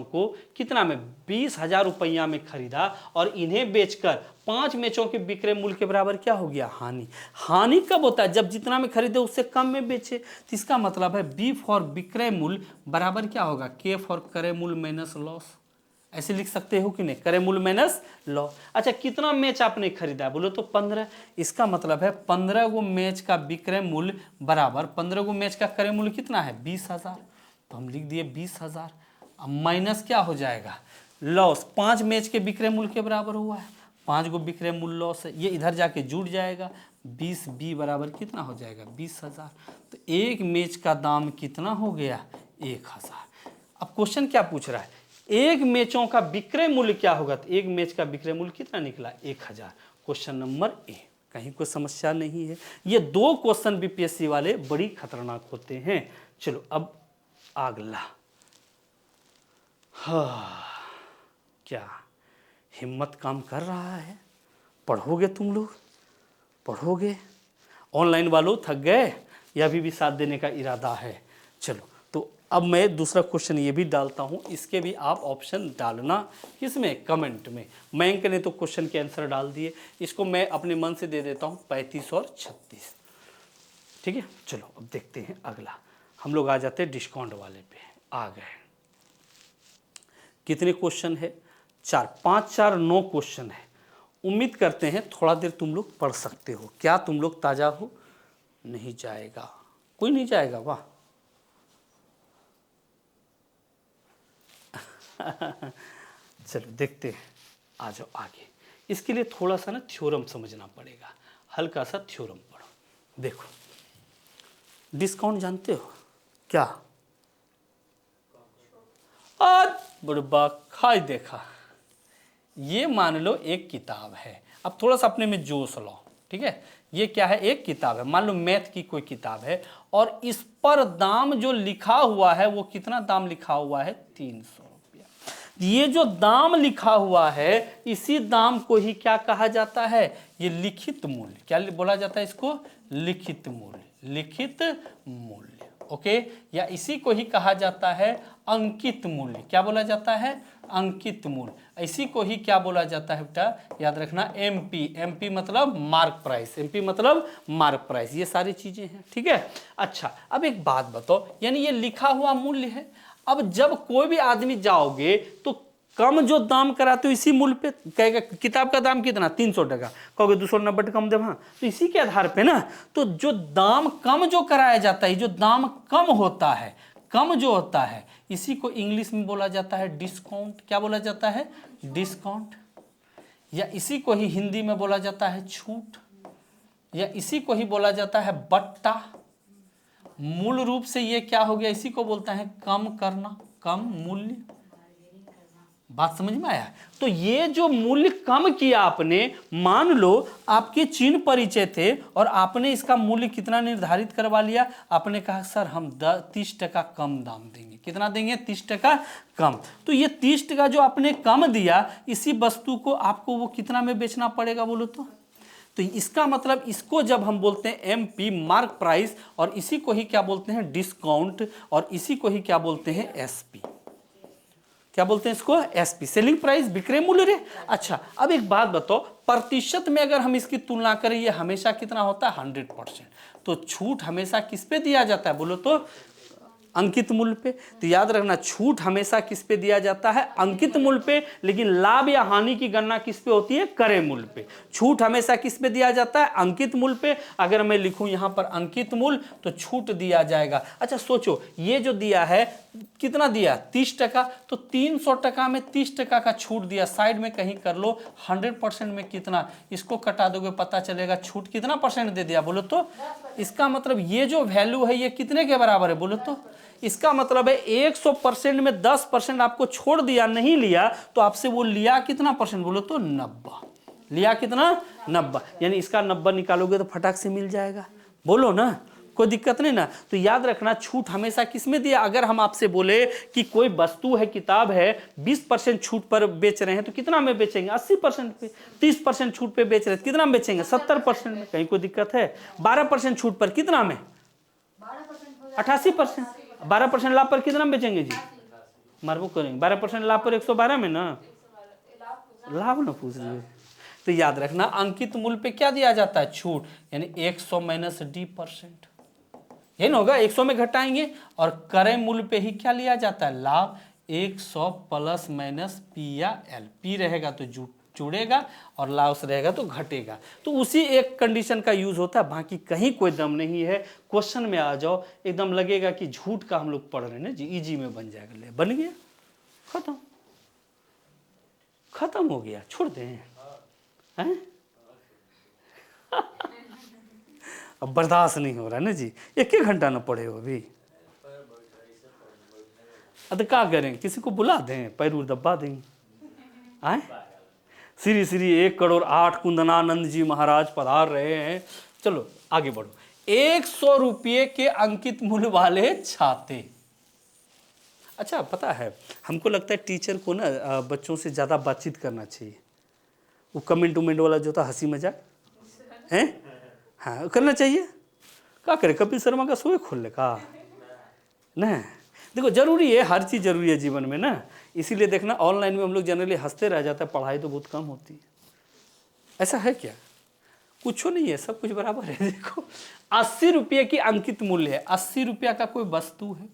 A: को कितना में 20,000 रुपया में खरीदा और इन्हें बेचकर 5 मैचों के विक्रय मूल्य के बराबर क्या हो गया? हानि। हानि कब होता है? जब जितना में खरीदे उससे कम में बेचे। तो इसका मतलब है बी फॉर विक्रय मूल्य बराबर क्या होगा? के फॉर क्रय मूल्य माइनस लॉस। ऐसे लिख सकते हो कि नहीं? क्रय मूल्य माइनस लॉस। अच्छा कितना मैच आपने खरीदा? बोलो तो 15। इसका मतलब है 15 गो मैच का विक्रय मूल्य बराबर 15 गो मैच का क्रय मूल्य कितना है? 20,000। तो हम लिख दिए 20,000। अब माइनस क्या हो जाएगा? लॉस। 5 मैच के विक्रय मूल्य के बराबर हुआ है, 5 गो विक्रय मूल्य लॉस है, ये इधर जाके जुड़ जाएगा। 20 बी बराबर कितना हो जाएगा? 20,000। तो एक मैच का दाम कितना हो गया? 1,000। अब क्वेश्चन क्या पूछ रहा है? एक मैचों का विक्रय मूल्य क्या होगा? तो एक मैच का विक्रय मूल्य कितना निकला? 1,000। Question number A. कहीं कोई समस्या नहीं है। ये 2 क्वेश्चन बीपीएससी वाले बड़ी खतरनाक होते हैं। चलो अब अगला। हाँ, क्या हिम्मत काम कर रहा है? पढ़ोगे तुम लोग? पढ़ोगे? ऑनलाइन वालों थक गए या अभी भी साथ देने का इरादा है? चलो तो अब मैं दूसरा क्वेश्चन ये भी डालता हूँ, इसके भी आप ऑप्शन डालना किसमें? कमेंट में। मयंक ने तो क्वेश्चन के आंसर डाल दिए, इसको मैं अपने मन से दे देता हूँ 35 और 36। ठीक है, चलो अब देखते हैं अगला। हम लोग आ जाते हैं डिस्काउंट वाले पे। आ गए। कितने क्वेश्चन है? 4, 5, 4, 9 क्वेश्चन है। उम्मीद करते हैं थोड़ा देर तुम लोग पढ़ सकते हो। क्या तुम लोग ताज़ा हो? नहीं जाएगा, कोई नहीं जाएगा? वाह चलो देखते हैं, आ जाओ आगे। इसके लिए थोड़ा सा ना थ्योरम समझना पड़ेगा, हल्का सा थ्योरम पढ़ो। देखो डिस्काउंट जानते हो क्या? आज बुढ़बा खाई देखा। ये मान लो एक किताब है। अब थोड़ा सा अपने में जोश लो, ठीक है? ये क्या है? एक किताब है, मान लो मैथ की कोई किताब है, और इस पर दाम जो लिखा हुआ है वो कितना दाम लिखा हुआ है? 300 रुपया। ये जो दाम लिखा हुआ है इसी दाम को ही क्या कहा जाता है? ये लिखित मूल्य। क्या बोला जाता है इसको? लिखित मूल्य। लिखित मूल्य, ओके। या इसी को ही कहा जाता है अंकित मूल्य। क्या बोला जाता है? अंकित मूल्य। इसी को ही क्या बोला जाता है बेटा? याद रखना एमपी। एमपी मतलब मार्क प्राइस। एमपी मतलब मार्क प्राइस। ये सारी चीजें हैं, ठीक है। अच्छा अब एक बात बताओ, यानी ये लिखा हुआ मूल्य है। अब जब कोई भी आदमी जाओगे तो कम जो दाम कराते हो इसी मूल्य पे कहेगा। किताब का दाम कितना? 300 टका। कहोगे 290 कम दे। हाँ, तो इसी के आधार पे ना, तो जो दाम कम जो कराया जाता है, जो दाम कम होता है, कम जो होता है, इसी को इंग्लिश में बोला जाता है डिस्काउंट। क्या बोला जाता है? डिस्काउंट। या इसी को ही हिंदी में बोला जाता है छूट, या इसी को ही बोला जाता है बट्टा। मूल रूप से ये क्या हो गया? इसी को बोलता है कम करना, कम मूल्य। बात समझ में आया? तो ये जो मूल्य कम किया आपने, मान लो आपके चिन्ह परिचय थे और आपने इसका मूल्य कितना निर्धारित करवा लिया? आपने कहा सर हम 30 टका कम दाम देंगे। कितना देंगे? 30 टका कम। तो ये 30 टका जो आपने कम दिया, इसी वस्तु को आपको वो कितना में बेचना पड़ेगा? बोलो तो इसका मतलब इसको जब हम बोलते हैं एमपी मार्क प्राइस, और इसी को ही क्या बोलते हैं? डिस्काउंट। और इसी को ही क्या बोलते हैं? एसपी। क्या बोलते हैं इसको? एसपी, सेलिंग प्राइस, विक्रय मूल्य रे। अच्छा अब एक बात बताओ, प्रतिशत में अगर हम इसकी तुलना करें, ये हमेशा कितना होता है? 100%। तो छूट हमेशा किस पे दिया जाता है? बोलो तो अंकित मूल्य पे। तो याद रखना छूट हमेशा किस पे दिया जाता है? अंकित मूल्य पे। लेकिन लाभ या हानि की गणना किस पे होती है? क्रय मूल्य पे। छूट हमेशा किस पे दिया जाता है? अंकित मूल्य पे। अगर मैं लिखूं यहां पर अंकित मूल्य तो छूट दिया जाएगा। अच्छा सोचो, ये जो दिया है कितना दिया? 30 टका। तो 300 टका में 30 टका का छूट दिया। साइड में कहीं कर लो 100% में कितना, इसको कटा दोगे पता चलेगा छूट कितना परसेंट दे दिया? बोलो तो इसका मतलब ये जो वैल्यू है ये कितने के बराबर है? बोलो तो इसका मतलब है 100% में 10% आपको छोड़ दिया, नहीं लिया, तो आपसे वो लिया कितना परसेंट? बोलो तो 90। लिया कितना? 90। यानी इसका 90 निकालोगे तो फटाक से मिल जाएगा। बोलो ना, कोई दिक्कत नहीं ना। तो याद रखना छूट हमेशा किस में दिया? अगर हम आपसे बोले कि कोई वस्तु है, किताब है, 20% छूट पर बेच रहे हैं तो कितना में बेचेंगे? 80% पे। 30% छूट पे बेच रहे हैं कितना में बेचेंगे? 70% में। कहीं कोई दिक्कत है? 12% छूट पर कितना में? 88%। 12% लाभ पर कितना में बेचेंगे जी? मार्बू करेंगे 12% लाभ पर 112 में ना, लाभ ना पूछ रही है। तो याद रखना अंकित मूल्य पे क्या दिया जाता है? छूट, यानी 100 माइनस D%, ये ना होगा 100 में घटाएंगे, और क्रय मूल्य पे ही क्या लिया जाता है? लाभ। 100 प्लस माइनस पी या एल, पी रहेगा तो जुड़ेगा और लॉस रहेगा तो घटेगा। तो उसी एक कंडीशन का यूज होता है, बाकी कहीं कोई दम नहीं है। क्वेश्चन में आ जाओ एकदम लगेगा कि झूठ का हम लोग पढ़ रहे हैं ना जी, इजी में बन जाएगा। ले बन गया, खत्म, खत्म हो गया, छोड़ दें हैं? अब बर्दाश्त नहीं हो रहा है ना जी, 1 घंटा ना पढ़े हो अभी। अब क्या करें, किसी को बुला दें, पैर दबा देंगे। आए श्री श्री 1 करोड़ 8 कुंदनानंद जी महाराज पधार रहे हैं। चलो आगे बढ़ो। 100 रुपये के अंकित मूल्य वाले छाते। अच्छा पता है, हमको लगता है टीचर को ना बच्चों से ज़्यादा बातचीत करना चाहिए। वो कमेंट उमेंट वाला जो था हंसी मजाक है, हाँ करना चाहिए। क्या करे, कपिल शर्मा का शो खोलने का ना। देखो जरूरी है, हर चीज़ जरूरी है जीवन में ना, इसीलिए देखना ऑनलाइन में हम लोग जनरली हंसते रह जाता है, पढ़ाई तो बहुत कम होती है। ऐसा है क्या? कुछ नहीं है, सब कुछ बराबर है। देखो 80 रुपये की अंकित मूल्य है, 80 रुपया का कोई वस्तु है,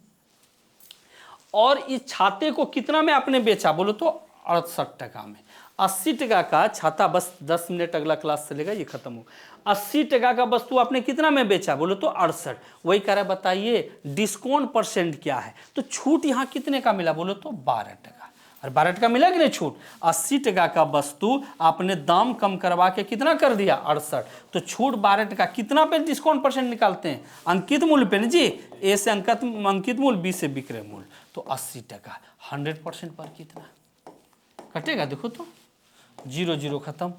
A: और इस छाते को कितना में आपने बेचा? बोलो तो 68 टका में। 80 टका का छाता, बस 10 मिनट अगला क्लास चलेगा, ये खत्म हो। 80 टका का वस्तु आपने कितना में बेचा? बोलो तो 68। वही कह रहा है, बताइए डिस्काउंट परसेंट क्या है? तो छूट यहाँ कितने का मिला? बोलो तो 12 टका। और 12 टका मिला कि नहीं छूट? 80 टका का वस्तु आपने दाम कम करवा के कितना कर दिया? 68। तो छूट 12 टका, कितना पे डिस्काउंट परसेंट निकालते हैं? अंकित मूल्य पे ना जी। ए से अंकित मूल्य, बी से विक्रय मूल्य, तो 80 टका। 100% पर कितना कटेगा? देखो तो 0 0 खत्म।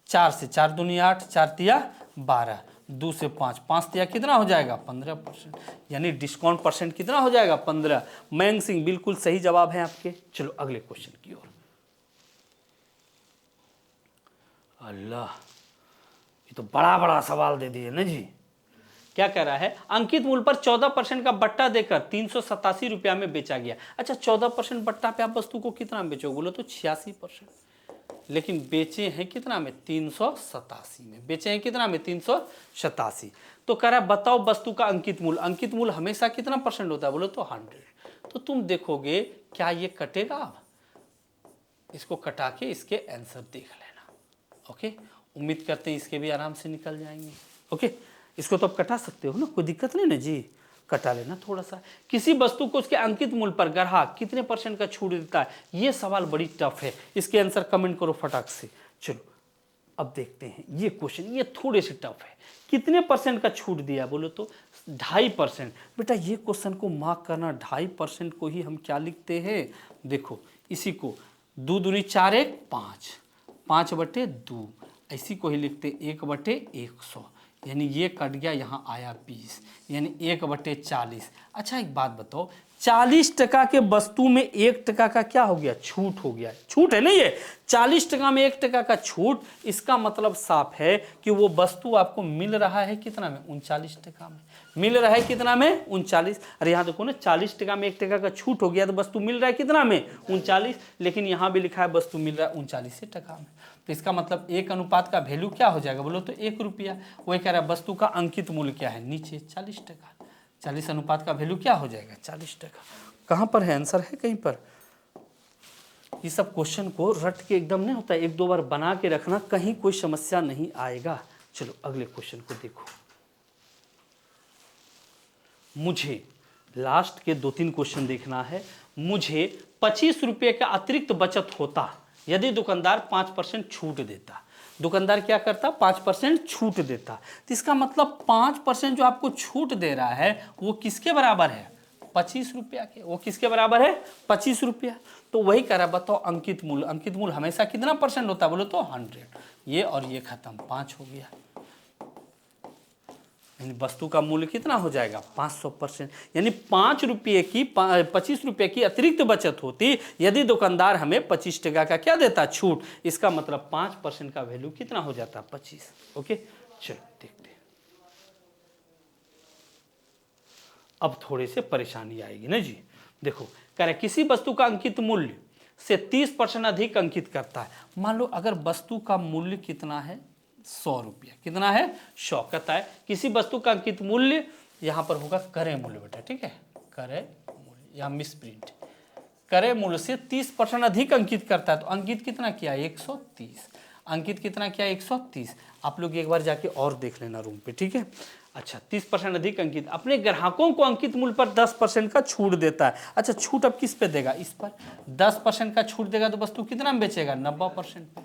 A: 4 से 4 दूनी 8, 4 तिया 12, 2 से 5, 5 तिया कितना हो जाएगा? 15%, यानी डिस्काउंट परसेंट कितना हो जाएगा? 15। मैंग सिंह बिल्कुल सही जवाब है आपके। चलो अगले क्वेश्चन की ओर। अल्लाह, ये तो बड़ा बड़ा सवाल दे दिए ना जी। क्या कह रहा है? अंकित मूल्य पर 14% का बट्टा देकर 387 रुपया में बेचा गया। अच्छा 14% बट्टा पे आप वस्तु को कितना में बेचोगे? बोलो तो 86%, लेकिन बेचे हैं कितना में? 387 में। बेचे हैं कितना में? 387। तो कह रहा है बताओ वस्तु का अंकित मूल्य। अंकित मूल्य हमेशा कितना परसेंट होता है? बोलो तो 100। तो तुम देखोगे क्या ये कटेगा? अब इसको कटा के इसके आंसर देख लेना। ओके, उम्मीद करते हैं इसके भी आराम से निकल जाएंगे। ओके, इसको तो आप कटा सकते हो ना, कोई दिक्कत नहीं ना जी, कटा लेना थोड़ा सा। किसी वस्तु को उसके अंकित मूल्य पर ग्राहक कितने परसेंट का छूट देता है? ये सवाल बड़ी टफ है, इसके आंसर कमेंट करो फटाक से। चलो अब देखते हैं ये क्वेश्चन, ये थोड़े से टफ है। कितने परसेंट का छूट दिया? बोलो तो 2.5%। बेटा ये क्वेश्चन को मार्क करना, 2.5% को ही हम क्या लिखते हैं? देखो इसी को 2 दूनी 4 1 5, 5/2, इसी को ही लिखते 1/100, यानी ये कट गया, यहाँ आया 20, यानी 1/40। अच्छा एक बात बताओ, 40 टका के वस्तु में 1 टका का क्या हो गया? छूट हो गया। छूट है ना ये, 40 टका में 1 टका का छूट, इसका मतलब साफ है कि वो वस्तु आपको मिल रहा है कितना में? 39 टका में। मिल रहा है कितना में? 39। अरे यहाँ देखो ना, 40 टका में 1 टका का छूट हो गया तो वस्तु मिल रहा है कितना में? 39। लेकिन यहाँ भी लिखा है वस्तु मिल रहा है 39 टका में। तो इसका मतलब 1 अनुपात का वैल्यू क्या हो जाएगा? बोलो तो 1 रुपया। वही कह रहा है वस्तु का अंकित मूल्य क्या है? नीचे 40 टका। 40 अनुपात का वैल्यू क्या हो जाएगा? 40 टका। कहाँ पर है आंसर? है कहीं पर? ये सब क्वेश्चन को रट के एकदम नहीं होता, 1-2 बार बना के रखना, कहीं कोई समस्या नहीं आएगा। चलो अगले क्वेश्चन को देखो। मुझे लास्ट के 2-3 क्वेश्चन देखना है। मुझे 25 रुपये का अतिरिक्त बचत होता यदि दुकानदार 5% छूट देता। दुकानदार क्या करता? 5% छूट देता। तो इसका मतलब 5% जो आपको छूट दे रहा है वो किसके बराबर है? 25 रुपया के। वो किसके बराबर है? 25 रुपया। तो वही कह रहा है, बताओ अंकित मूल्य। अंकित मूल्य हमेशा कितना परसेंट होता है? बोलो तो 100। ये और ये खत्म, 5 हो गया, यानी वस्तु का मूल्य कितना हो जाएगा? 500%। यानी 5 रुपये की 25 रुपये की अतिरिक्त बचत होती यदि दुकानदार हमें 25 टका का क्या देता? छूट। इसका मतलब 5% का वैल्यू कितना हो जाता? 25। ओके चलो देखते हैं। अब थोड़े से परेशानी आएगी ना जी। देखो कह रहे किसी वस्तु का अंकित मूल्य से 30% अधिक अंकित करता है। मान लो अगर वस्तु का मूल्य कितना है 100 रुपया, कितना है 100, कहता है किसी वस्तु का अंकित मूल्य, यहाँ पर होगा क्रय मूल्य बेटा, ठीक है, क्रय मूल्य या मिसप्रिंट, क्रय मूल्य से 30% अधिक अंकित करता है। तो अंकित कितना किया 130, अंकित कितना किया 130। आप लोग एक बार जाके और देख लेना रूम पे, ठीक है। अच्छा 30% अधिक अंकित, अपने ग्राहकों को अंकित मूल्य पर 10% का छूट देता है। अच्छा छूट अब किस पे देगा, इस पर 10% का छूट देगा तो वस्तु कितना में बेचेगा 90% पे।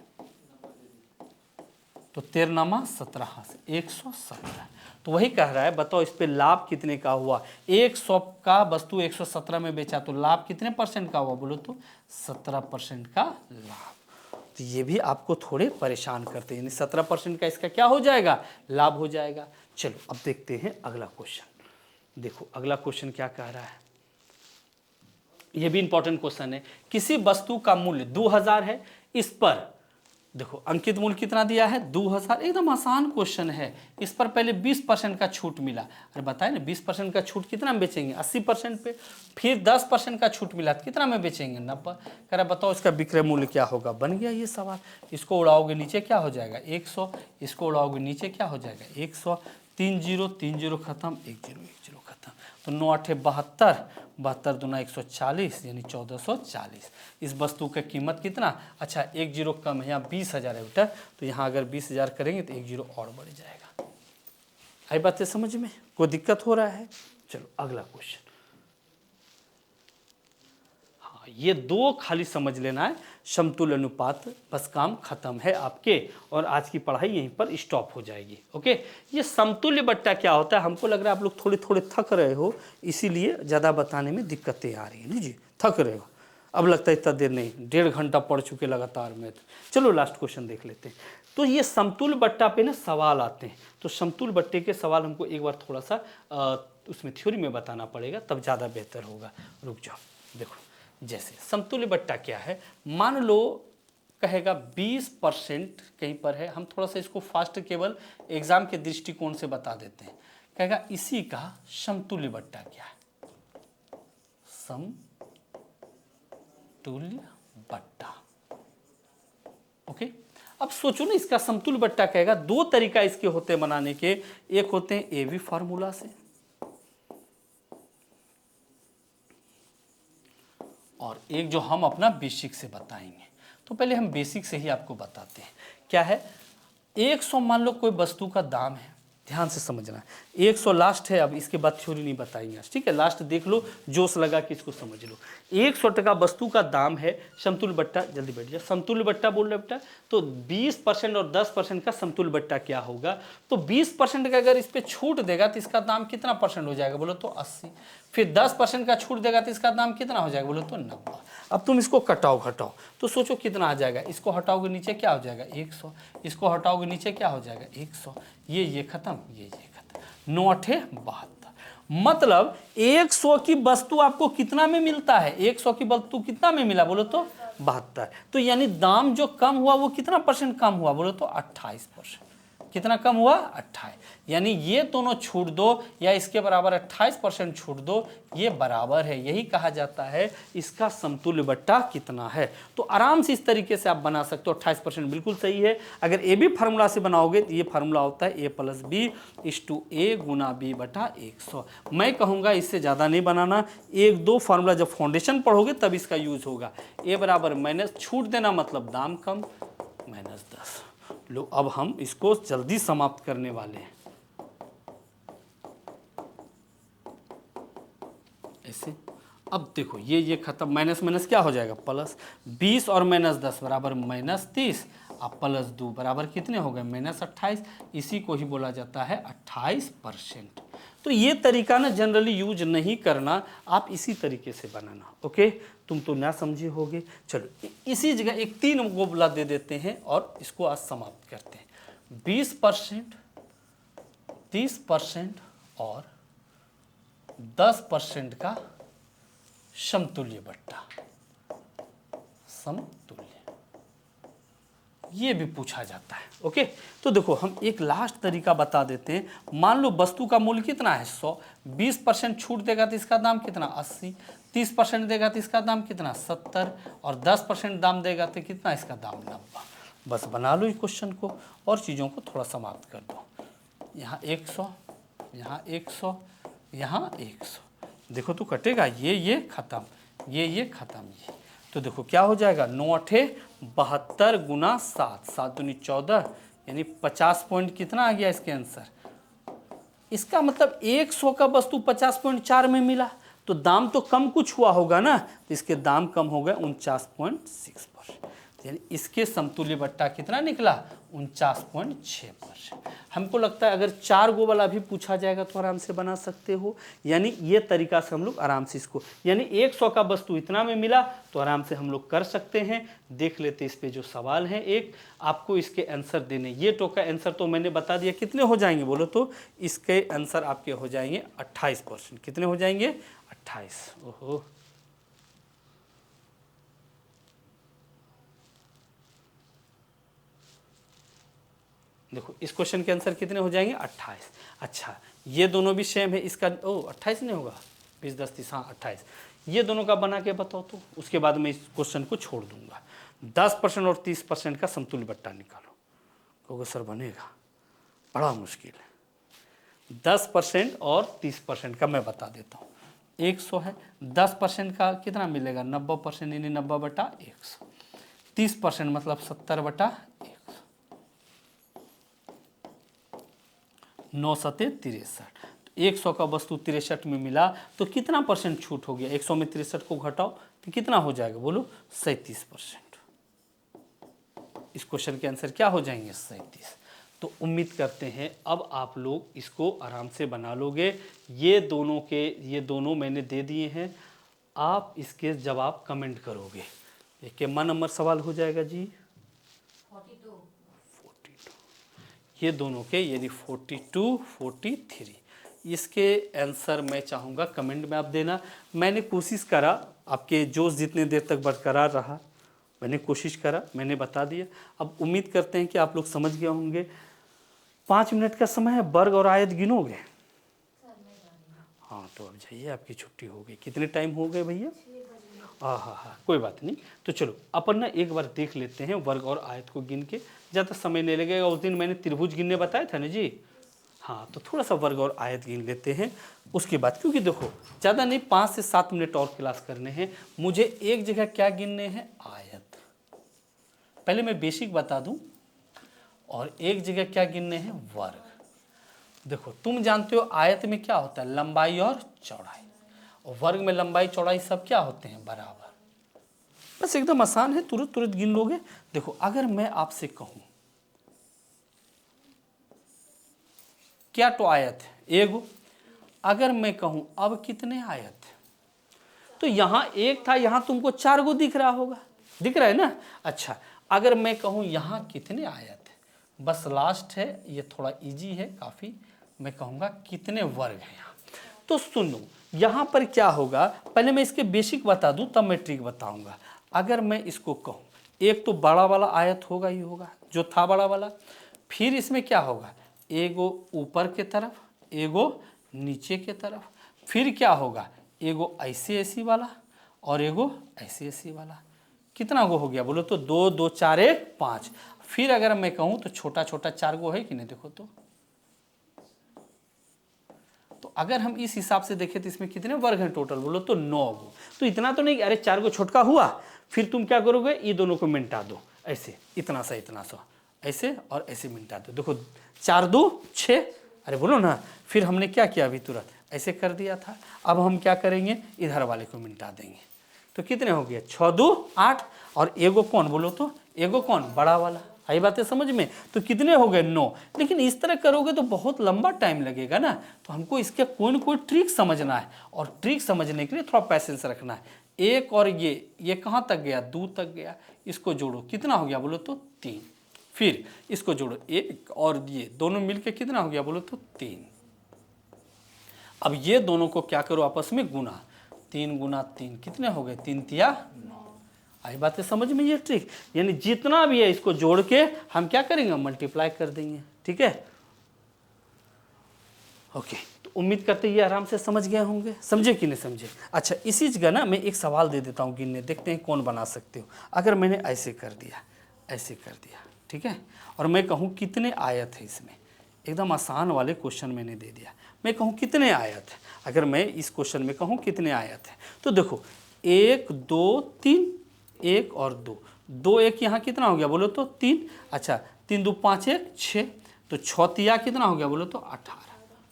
A: तो 13 17 से 117। तो वही कह रहा है, बताओ इस पे लाभ कितने का हुआ। 100 का वस्तु 117 में बेचा तो लाभ कितने परसेंट का हुआ, बोलो तो 17% का लाभ। तो ये भी आपको थोड़े परेशान करते हैं, यानी 17% का इसका क्या हो जाएगा, लाभ हो जाएगा। चलो अब देखते हैं अगला क्वेश्चन। देखो अगला क्वेश्चन क्या कह रहा है, ये भी इंपॉर्टेंट क्वेश्चन है। किसी वस्तु का मूल्य 2000 है, इस पर देखो अंकित मूल्य कितना दिया है 2000, एकदम आसान क्वेश्चन है। इस पर पहले 20% का छूट मिला, अरे बताए ना 20% का छूट कितना में बेचेंगे 80% पे, फिर 10% का छूट मिला तो कितना में बेचेंगे 90। कह रहा बताओ इसका विक्रय मूल्य क्या होगा। बन गया ये सवाल। इसको उड़ाओगे नीचे क्या हो जाएगा 100, इसको उड़ाओगे नीचे क्या हो जाएगा 100, 3 0 3 0 खत्म, 1 0 1 0 खत्म। तो 9 8 72, 72 दूना 140 यानी 1440। इस वस्तु का कीमत कितना, अच्छा 1 0 कम है, यहाँ 20,000 है बेटा, तो यहाँ अगर 20,000 करेंगे तो 1 0 और बढ़ जाएगा। आई बातें समझ में, कोई दिक्कत हो रहा है। चलो अगला क्वेश्चन, हाँ ये दो खाली समझ लेना है, समतुल्य अनुपात, बस काम खत्म है आपके, और आज की पढ़ाई यहीं पर स्टॉप हो जाएगी। ओके, ये समतुल्य बट्टा क्या होता है, हमको लग रहा है आप लोग थोड़े थोड़े थक रहे हो, इसीलिए ज़्यादा बताने में दिक्कतें आ रही हैं। जी थक रहे हो, अब लगता है इतना देर नहीं, 1.5 घंटा पढ़ चुके लगातार में। चलो लास्ट क्वेश्चन देख लेते हैं। तो ये समतुल्य बट्टा पे ना सवाल आते हैं, तो समतुल्य बट्टे के सवाल हमको एक बार थोड़ा सा उसमें थ्योरी में बताना पड़ेगा, तब ज़्यादा बेहतर होगा। रुक जाओ, देखो जैसे समतुल्य बट्टा क्या है, मान लो कहेगा 20% कहीं पर है, हम थोड़ा सा इसको फास्ट केवल एग्जाम के दृष्टिकोण से बता देते हैं। कहेगा इसी का समतुल्य बट्टा क्या है, समतुल्य बट्टा। ओके, अब सोचो ना इसका समतुल्य बट्टा कहेगा, दो तरीका इसके होते हैं बनाने के, एक होते हैं एबी फार्मूला से, और एक जो हम अपना बेसिक से बताएंगे। तो पहले हम बेसिक से ही आपको बताते हैं। क्या है, 100 मान लो कोई वस्तु का दाम है, ध्यान से समझना है, 100 लास्ट है। अब इसके बाद थ्योरी नहीं बताएंगे, ठीक है, लास्ट देख लो, जोश लगा कि इसको समझ लो। 100 टका वस्तु का दाम है, समतुल्य बट्टा, जल्दी बैठ जाए, समतुल्य बट्टा बोल रहे बेटा, तो 20% और 10% का समतुल्य बट्टा क्या होगा। तो 20% का अगर इस पर छूट देगा तो इसका दाम कितना परसेंट हो जाएगा, बोलो तो 80। फिर 10% का छूट देगा तो इसका दाम कितना हो जाएगा, बोलो तो 90। अब तुम इसको कटाओ घटाओ तो सोचो कितना आ जाएगा, इसको हटाओगे नीचे क्या हो जाएगा 100, इसको हटाओगे नीचे क्या हो जाएगा 100, ये खत्म, ये खत्म, 9 8 72। मतलब 100 की वस्तु आपको कितना में मिलता है, 100 की वस्तु कितना में मिला, बोलो तो 72। तो यानी दाम जो कम हुआ वो कितना परसेंट कम हुआ, बोलो तो 28%। कितना कम हुआ 28, यानी ये दोनों छूट दो या इसके बराबर 28% छूट दो, ये बराबर है, यही कहा जाता है इसका समतुल्य बट्टा कितना है। तो आराम से इस तरीके से आप बना सकते हो, 28% बिल्कुल सही है। अगर ए बी फार्मूला से बनाओगे तो ये फार्मूला होता है A+B=A गुना B बटा 100। मैं कहूँगा इससे ज़्यादा नहीं बनाना, 1-2 फार्मूला जब फाउंडेशन पढ़ोगे तब इसका यूज होगा। A बराबर माइनस छूट देना मतलब दाम कम, -10। लो अब हम इसको जल्दी समाप्त करने वाले हैं, ऐसे। अब देखो ये खत्म, माइनस माइनस क्या हो जाएगा प्लस, 20 और -10 बराबर -30, अब +2 बराबर कितने हो गए -28। इसी को ही बोला जाता है 28%। तो ये तरीका ना जनरली यूज नहीं करना, आप इसी तरीके से बनाना। ओके, तुम तो ना समझे होगे। चलो इसी जगह एक 3 गोबला दे देते हैं और इसको आज समाप्त करते हैं। 20%, 30% और 10% का समतुल्य बट्टा, समतुल्य। ये भी पूछा जाता है। ओके, तो देखो हम एक लास्ट तरीका बता देते हैं। मान लो वस्तु का मूल्य कितना है 100, 20% छूट देगा तो इसका दाम कितना 80, 30% देगा तो इसका दाम कितना 70 और 10% दाम देगा तो कितना इसका दाम 90। बस बना लो इस क्वेश्चन को और चीज़ों को थोड़ा समाप्त कर दो। यहाँ 100, यहाँ 100, यहाँ 100, देखो तो कटेगा ये खत्म, ये खत्म, ये तो देखो क्या हो जाएगा 9 8 72 गुना 7, 7 दूनी 14, यानी 50 पॉइंट कितना आ गया इसके आंसर। इसका मतलब 100 का वस्तु 50.4 में मिला तो दाम तो कम कुछ हुआ होगा ना, तो इसके दाम कम हो गए 49.6%, यानी इसके समतुल्य बट्टा कितना निकला 49.6%। हमको लगता है अगर 4 गो वाला भी पूछा जाएगा तो आराम से बना सकते हो। यानी ये तरीका से हम लोग आराम से इसको, यानी 100 का वस्तु इतना में मिला तो आराम से हम लोग कर सकते हैं। देख लेते इस पे जो सवाल है, एक आपको इसके आंसर देने, ये टो का आंसर तो मैंने बता दिया कितने हो जाएंगे बोलो तो, इसके आंसर आपके हो जाएंगे 28%। कितने हो जाएंगे 28। ओहो, देखो इस क्वेश्चन के आंसर कितने हो जाएंगे 28। अच्छा ये दोनों भी सेम है, इसका 28 नहीं होगा, 20 10 30, हाँ 28। ये दोनों का बना के बताओ तो, उसके बाद मैं इस क्वेश्चन को छोड़ दूंगा। 10% और 30% का समतुल्य बट्टा निकालो। कहोगे सर बनेगा, बड़ा मुश्किल है। 10% और 30% का मैं बता देता हूँ। 100 है, 10% का कितना मिलेगा 90%, यानी 90 बटा 100। 30% मतलब 70 बटा 100, 9 सते 63। 100 का वस्तु 63 में मिला तो कितना परसेंट छूट हो गया, 100 में 63 को घटाओ तो कितना हो जाएगा बोलो 37%। इस क्वेश्चन के आंसर क्या हो जाएंगे 37। तो उम्मीद करते हैं अब आप लोग इसको आराम से बना लोगे। ये दोनों मैंने दे दिए हैं, आप इसके जवाब कमेंट करोगे। ये मन नंबर सवाल हो जाएगा जी 42। ये दोनों के यानी 42 43, इसके आंसर मैं चाहूँगा कमेंट में आप देना। मैंने कोशिश करा, आपके जोश जितने देर तक बरकरार रहा मैंने कोशिश करा, मैंने बता दिया। अब उम्मीद करते हैं कि आप लोग समझ गए होंगे। 5 मिनट का समय है, वर्ग और आयत गिनोगे? हाँ तो अब जाइए, आपकी छुट्टी हो गई। कितने टाइम हो गए भैया? हाँ, कोई बात नहीं। तो चलो अपन ना एक बार देख लेते हैं वर्ग और आयत को गिन के, ज़्यादा समय नहीं लगेगा। उस दिन मैंने त्रिभुज गिनने बताया था ना जी। हाँ तो थोड़ा सा वर्ग और आयत गिन लेते हैं उसके बाद, क्योंकि देखो ज़्यादा नहीं 5 से 7 मिनट और क्लास करने हैं। मुझे एक जगह क्या गिनने हैं आयत, पहले मैं बेसिक बता दूं, और एक जगह क्या गिनने हैं वर्ग। देखो तुम जानते हो आयत में क्या होता है लंबाई और चौड़ाई, और वर्ग में लंबाई चौड़ाई सब क्या होते हैं बराबर। बस एकदम आसान है, तुरंत तुरंत गिन लोगे। देखो अगर मैं आपसे कहूं क्या तो आयत है एगो, अगर मैं कहूं अब कितने आयत है, तो यहां एक था, यहां तुमको 4 गो दिख रहा होगा, दिख रहा है ना। अच्छा अगर मैं कहूं यहां कितने आयत है, बस लास्ट है, ये थोड़ा इजी है काफ़ी, मैं कहूँगा कितने वर्ग हैं यहाँ। तो सुनो यहाँ पर क्या होगा, पहले मैं इसके बेसिक बता दूँ तब मैं ट्रिक बताऊँगा। अगर मैं इसको कहूँ, एक तो बड़ा वाला आयत होगा ही होगा जो था बड़ा वाला, फिर इसमें क्या होगा एगो ऊपर के तरफ, एगो नीचे के तरफ, फिर क्या होगा एगो ऐसे ऐसी वाला और एगो ऐसे ऐसी वाला। कितना गो हो गया बोलो तो 2 2 4 1 5। फिर अगर मैं कहूँ तो छोटा छोटा 4 गो है कि नहीं, देखो तो अगर हम इस हिसाब से देखें तो इसमें कितने वर्ग हैं टोटल बोलो तो 9 गो। तो इतना तो नहीं, अरे 4 गो छोटका हुआ, फिर तुम क्या करोगे ये दोनों को मिटा दो ऐसे, इतना सा ऐसे और ऐसे मिटा दो। देखो 4 2 6, अरे बोलो ना। फिर हमने क्या किया अभी तुरंत ऐसे कर दिया था। अब हम क्या करेंगे इधर वाले को मिटा देंगे, तो कितने हो गए 6 2 8, और एगो कौन बोलो तो एगो कौन बड़ा वाला। आई बातें समझ में? तो कितने हो गए 9। लेकिन इस तरह करोगे तो बहुत लंबा टाइम लगेगा ना, तो हमको इसके कोई न कोई ट्रिक समझना है, और ट्रिक समझने के लिए थोड़ा पैसेंस रखना है। एक और ये कहाँ तक गया 2 तक गया, इसको जोड़ो कितना हो गया बोलो तो 3, फिर इसको जोड़ो 1 और ये दोनों मिलके कितना हो गया बोलो तो 3। अब ये दोनों को क्या करो आपस में गुना, 3 गुना 3 कितने हो गए 3 तिया 9। आई बात है समझ में ये ट्रिक, यानी जितना भी है इसको जोड़ के हम क्या करेंगे, मल्टीप्लाई कर देंगे। ठीक है, ओके। तो उम्मीद करते ये आराम से समझ गए होंगे, समझे कि नहीं समझे। अच्छा, इसी जगह ना मैं एक सवाल दे देता हूँ गिनने, देखते हैं कौन बना सकते हो। अगर मैंने ऐसे कर दिया, ऐसे कर दिया, ठीक है, और मैं कहूँ कितने आयत है इसमें, एकदम आसान वाले क्वेश्चन मैंने दे दिया, मैं कहूँ कितने आयत है। अगर मैं इस क्वेश्चन में कहूँ कितने आयत है, तो देखो 1 2 3, 1 और 2, 2 1 यहाँ कितना हो गया बोलो तो 3। अच्छा, 3 2 5 1 6, तो छौतिया कितना हो गया बोलो तो 18।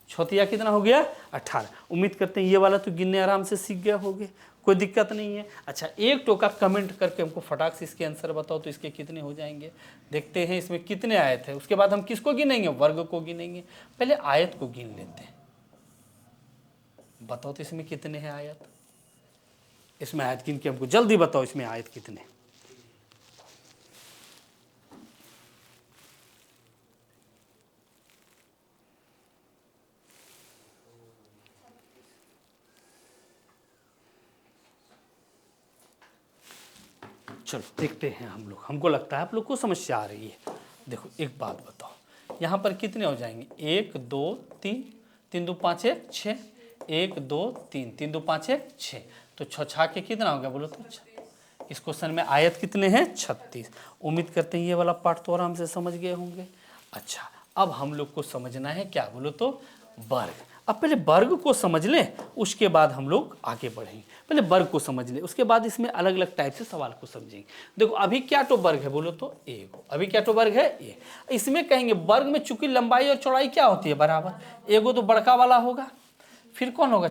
A: छौतिया कितना हो गया 18। उम्मीद करते हैं ये वाला तो गिनने आराम से सीख गया होगे, कोई दिक्कत नहीं है। अच्छा, एक टोका कमेंट करके हमको फटाक से इसके आंसर बताओ तो इसके कितने हो जाएंगे। देखते हैं इसमें कितने आयत है, उसके बाद हम किसको गिनेंगे, वर्ग को गिनेंगे। पहले आयत को गिन लेते हैं, बताओ तो इसमें कितने हैं आयत। इसमें आयत गिन के हमको जल्दी बताओ, इसमें आयत कितने। चलो देखते हैं हम लोग, हमको लगता है आप लोग को समस्या आ रही है। देखो एक बात बताओ, यहाँ पर कितने हो जाएंगे, 1 2 3, 3 2 5 1 6, 1 2 3, 3 2 5 1 6, तो 6 6 के कितना हो गया बोलो तो 36। इस क्वेश्चन में आयत कितने हैं 36। उम्मीद करते हैं ये वाला पार्ट तो आराम से समझ गए होंगे। अच्छा, अब हम लोग को समझना है क्या बोलो तो वर्ग। अब पहले वर्ग को समझ लें, उसके बाद हम लोग आगे बढ़ेंगे। पहले वर्ग को समझ लें, उसके बाद इसमें अलग अलग टाइप से सवाल को समझेंगे। देखो अभी क्या तो वर्ग है बोलो तो ए, अभी क्या तो वर्ग है ए। इसमें कहेंगे वर्ग में चूंकि लंबाई और चौड़ाई क्या होती है बराबर, एगो तो बड़का वाला होगा, फिर कौन होगा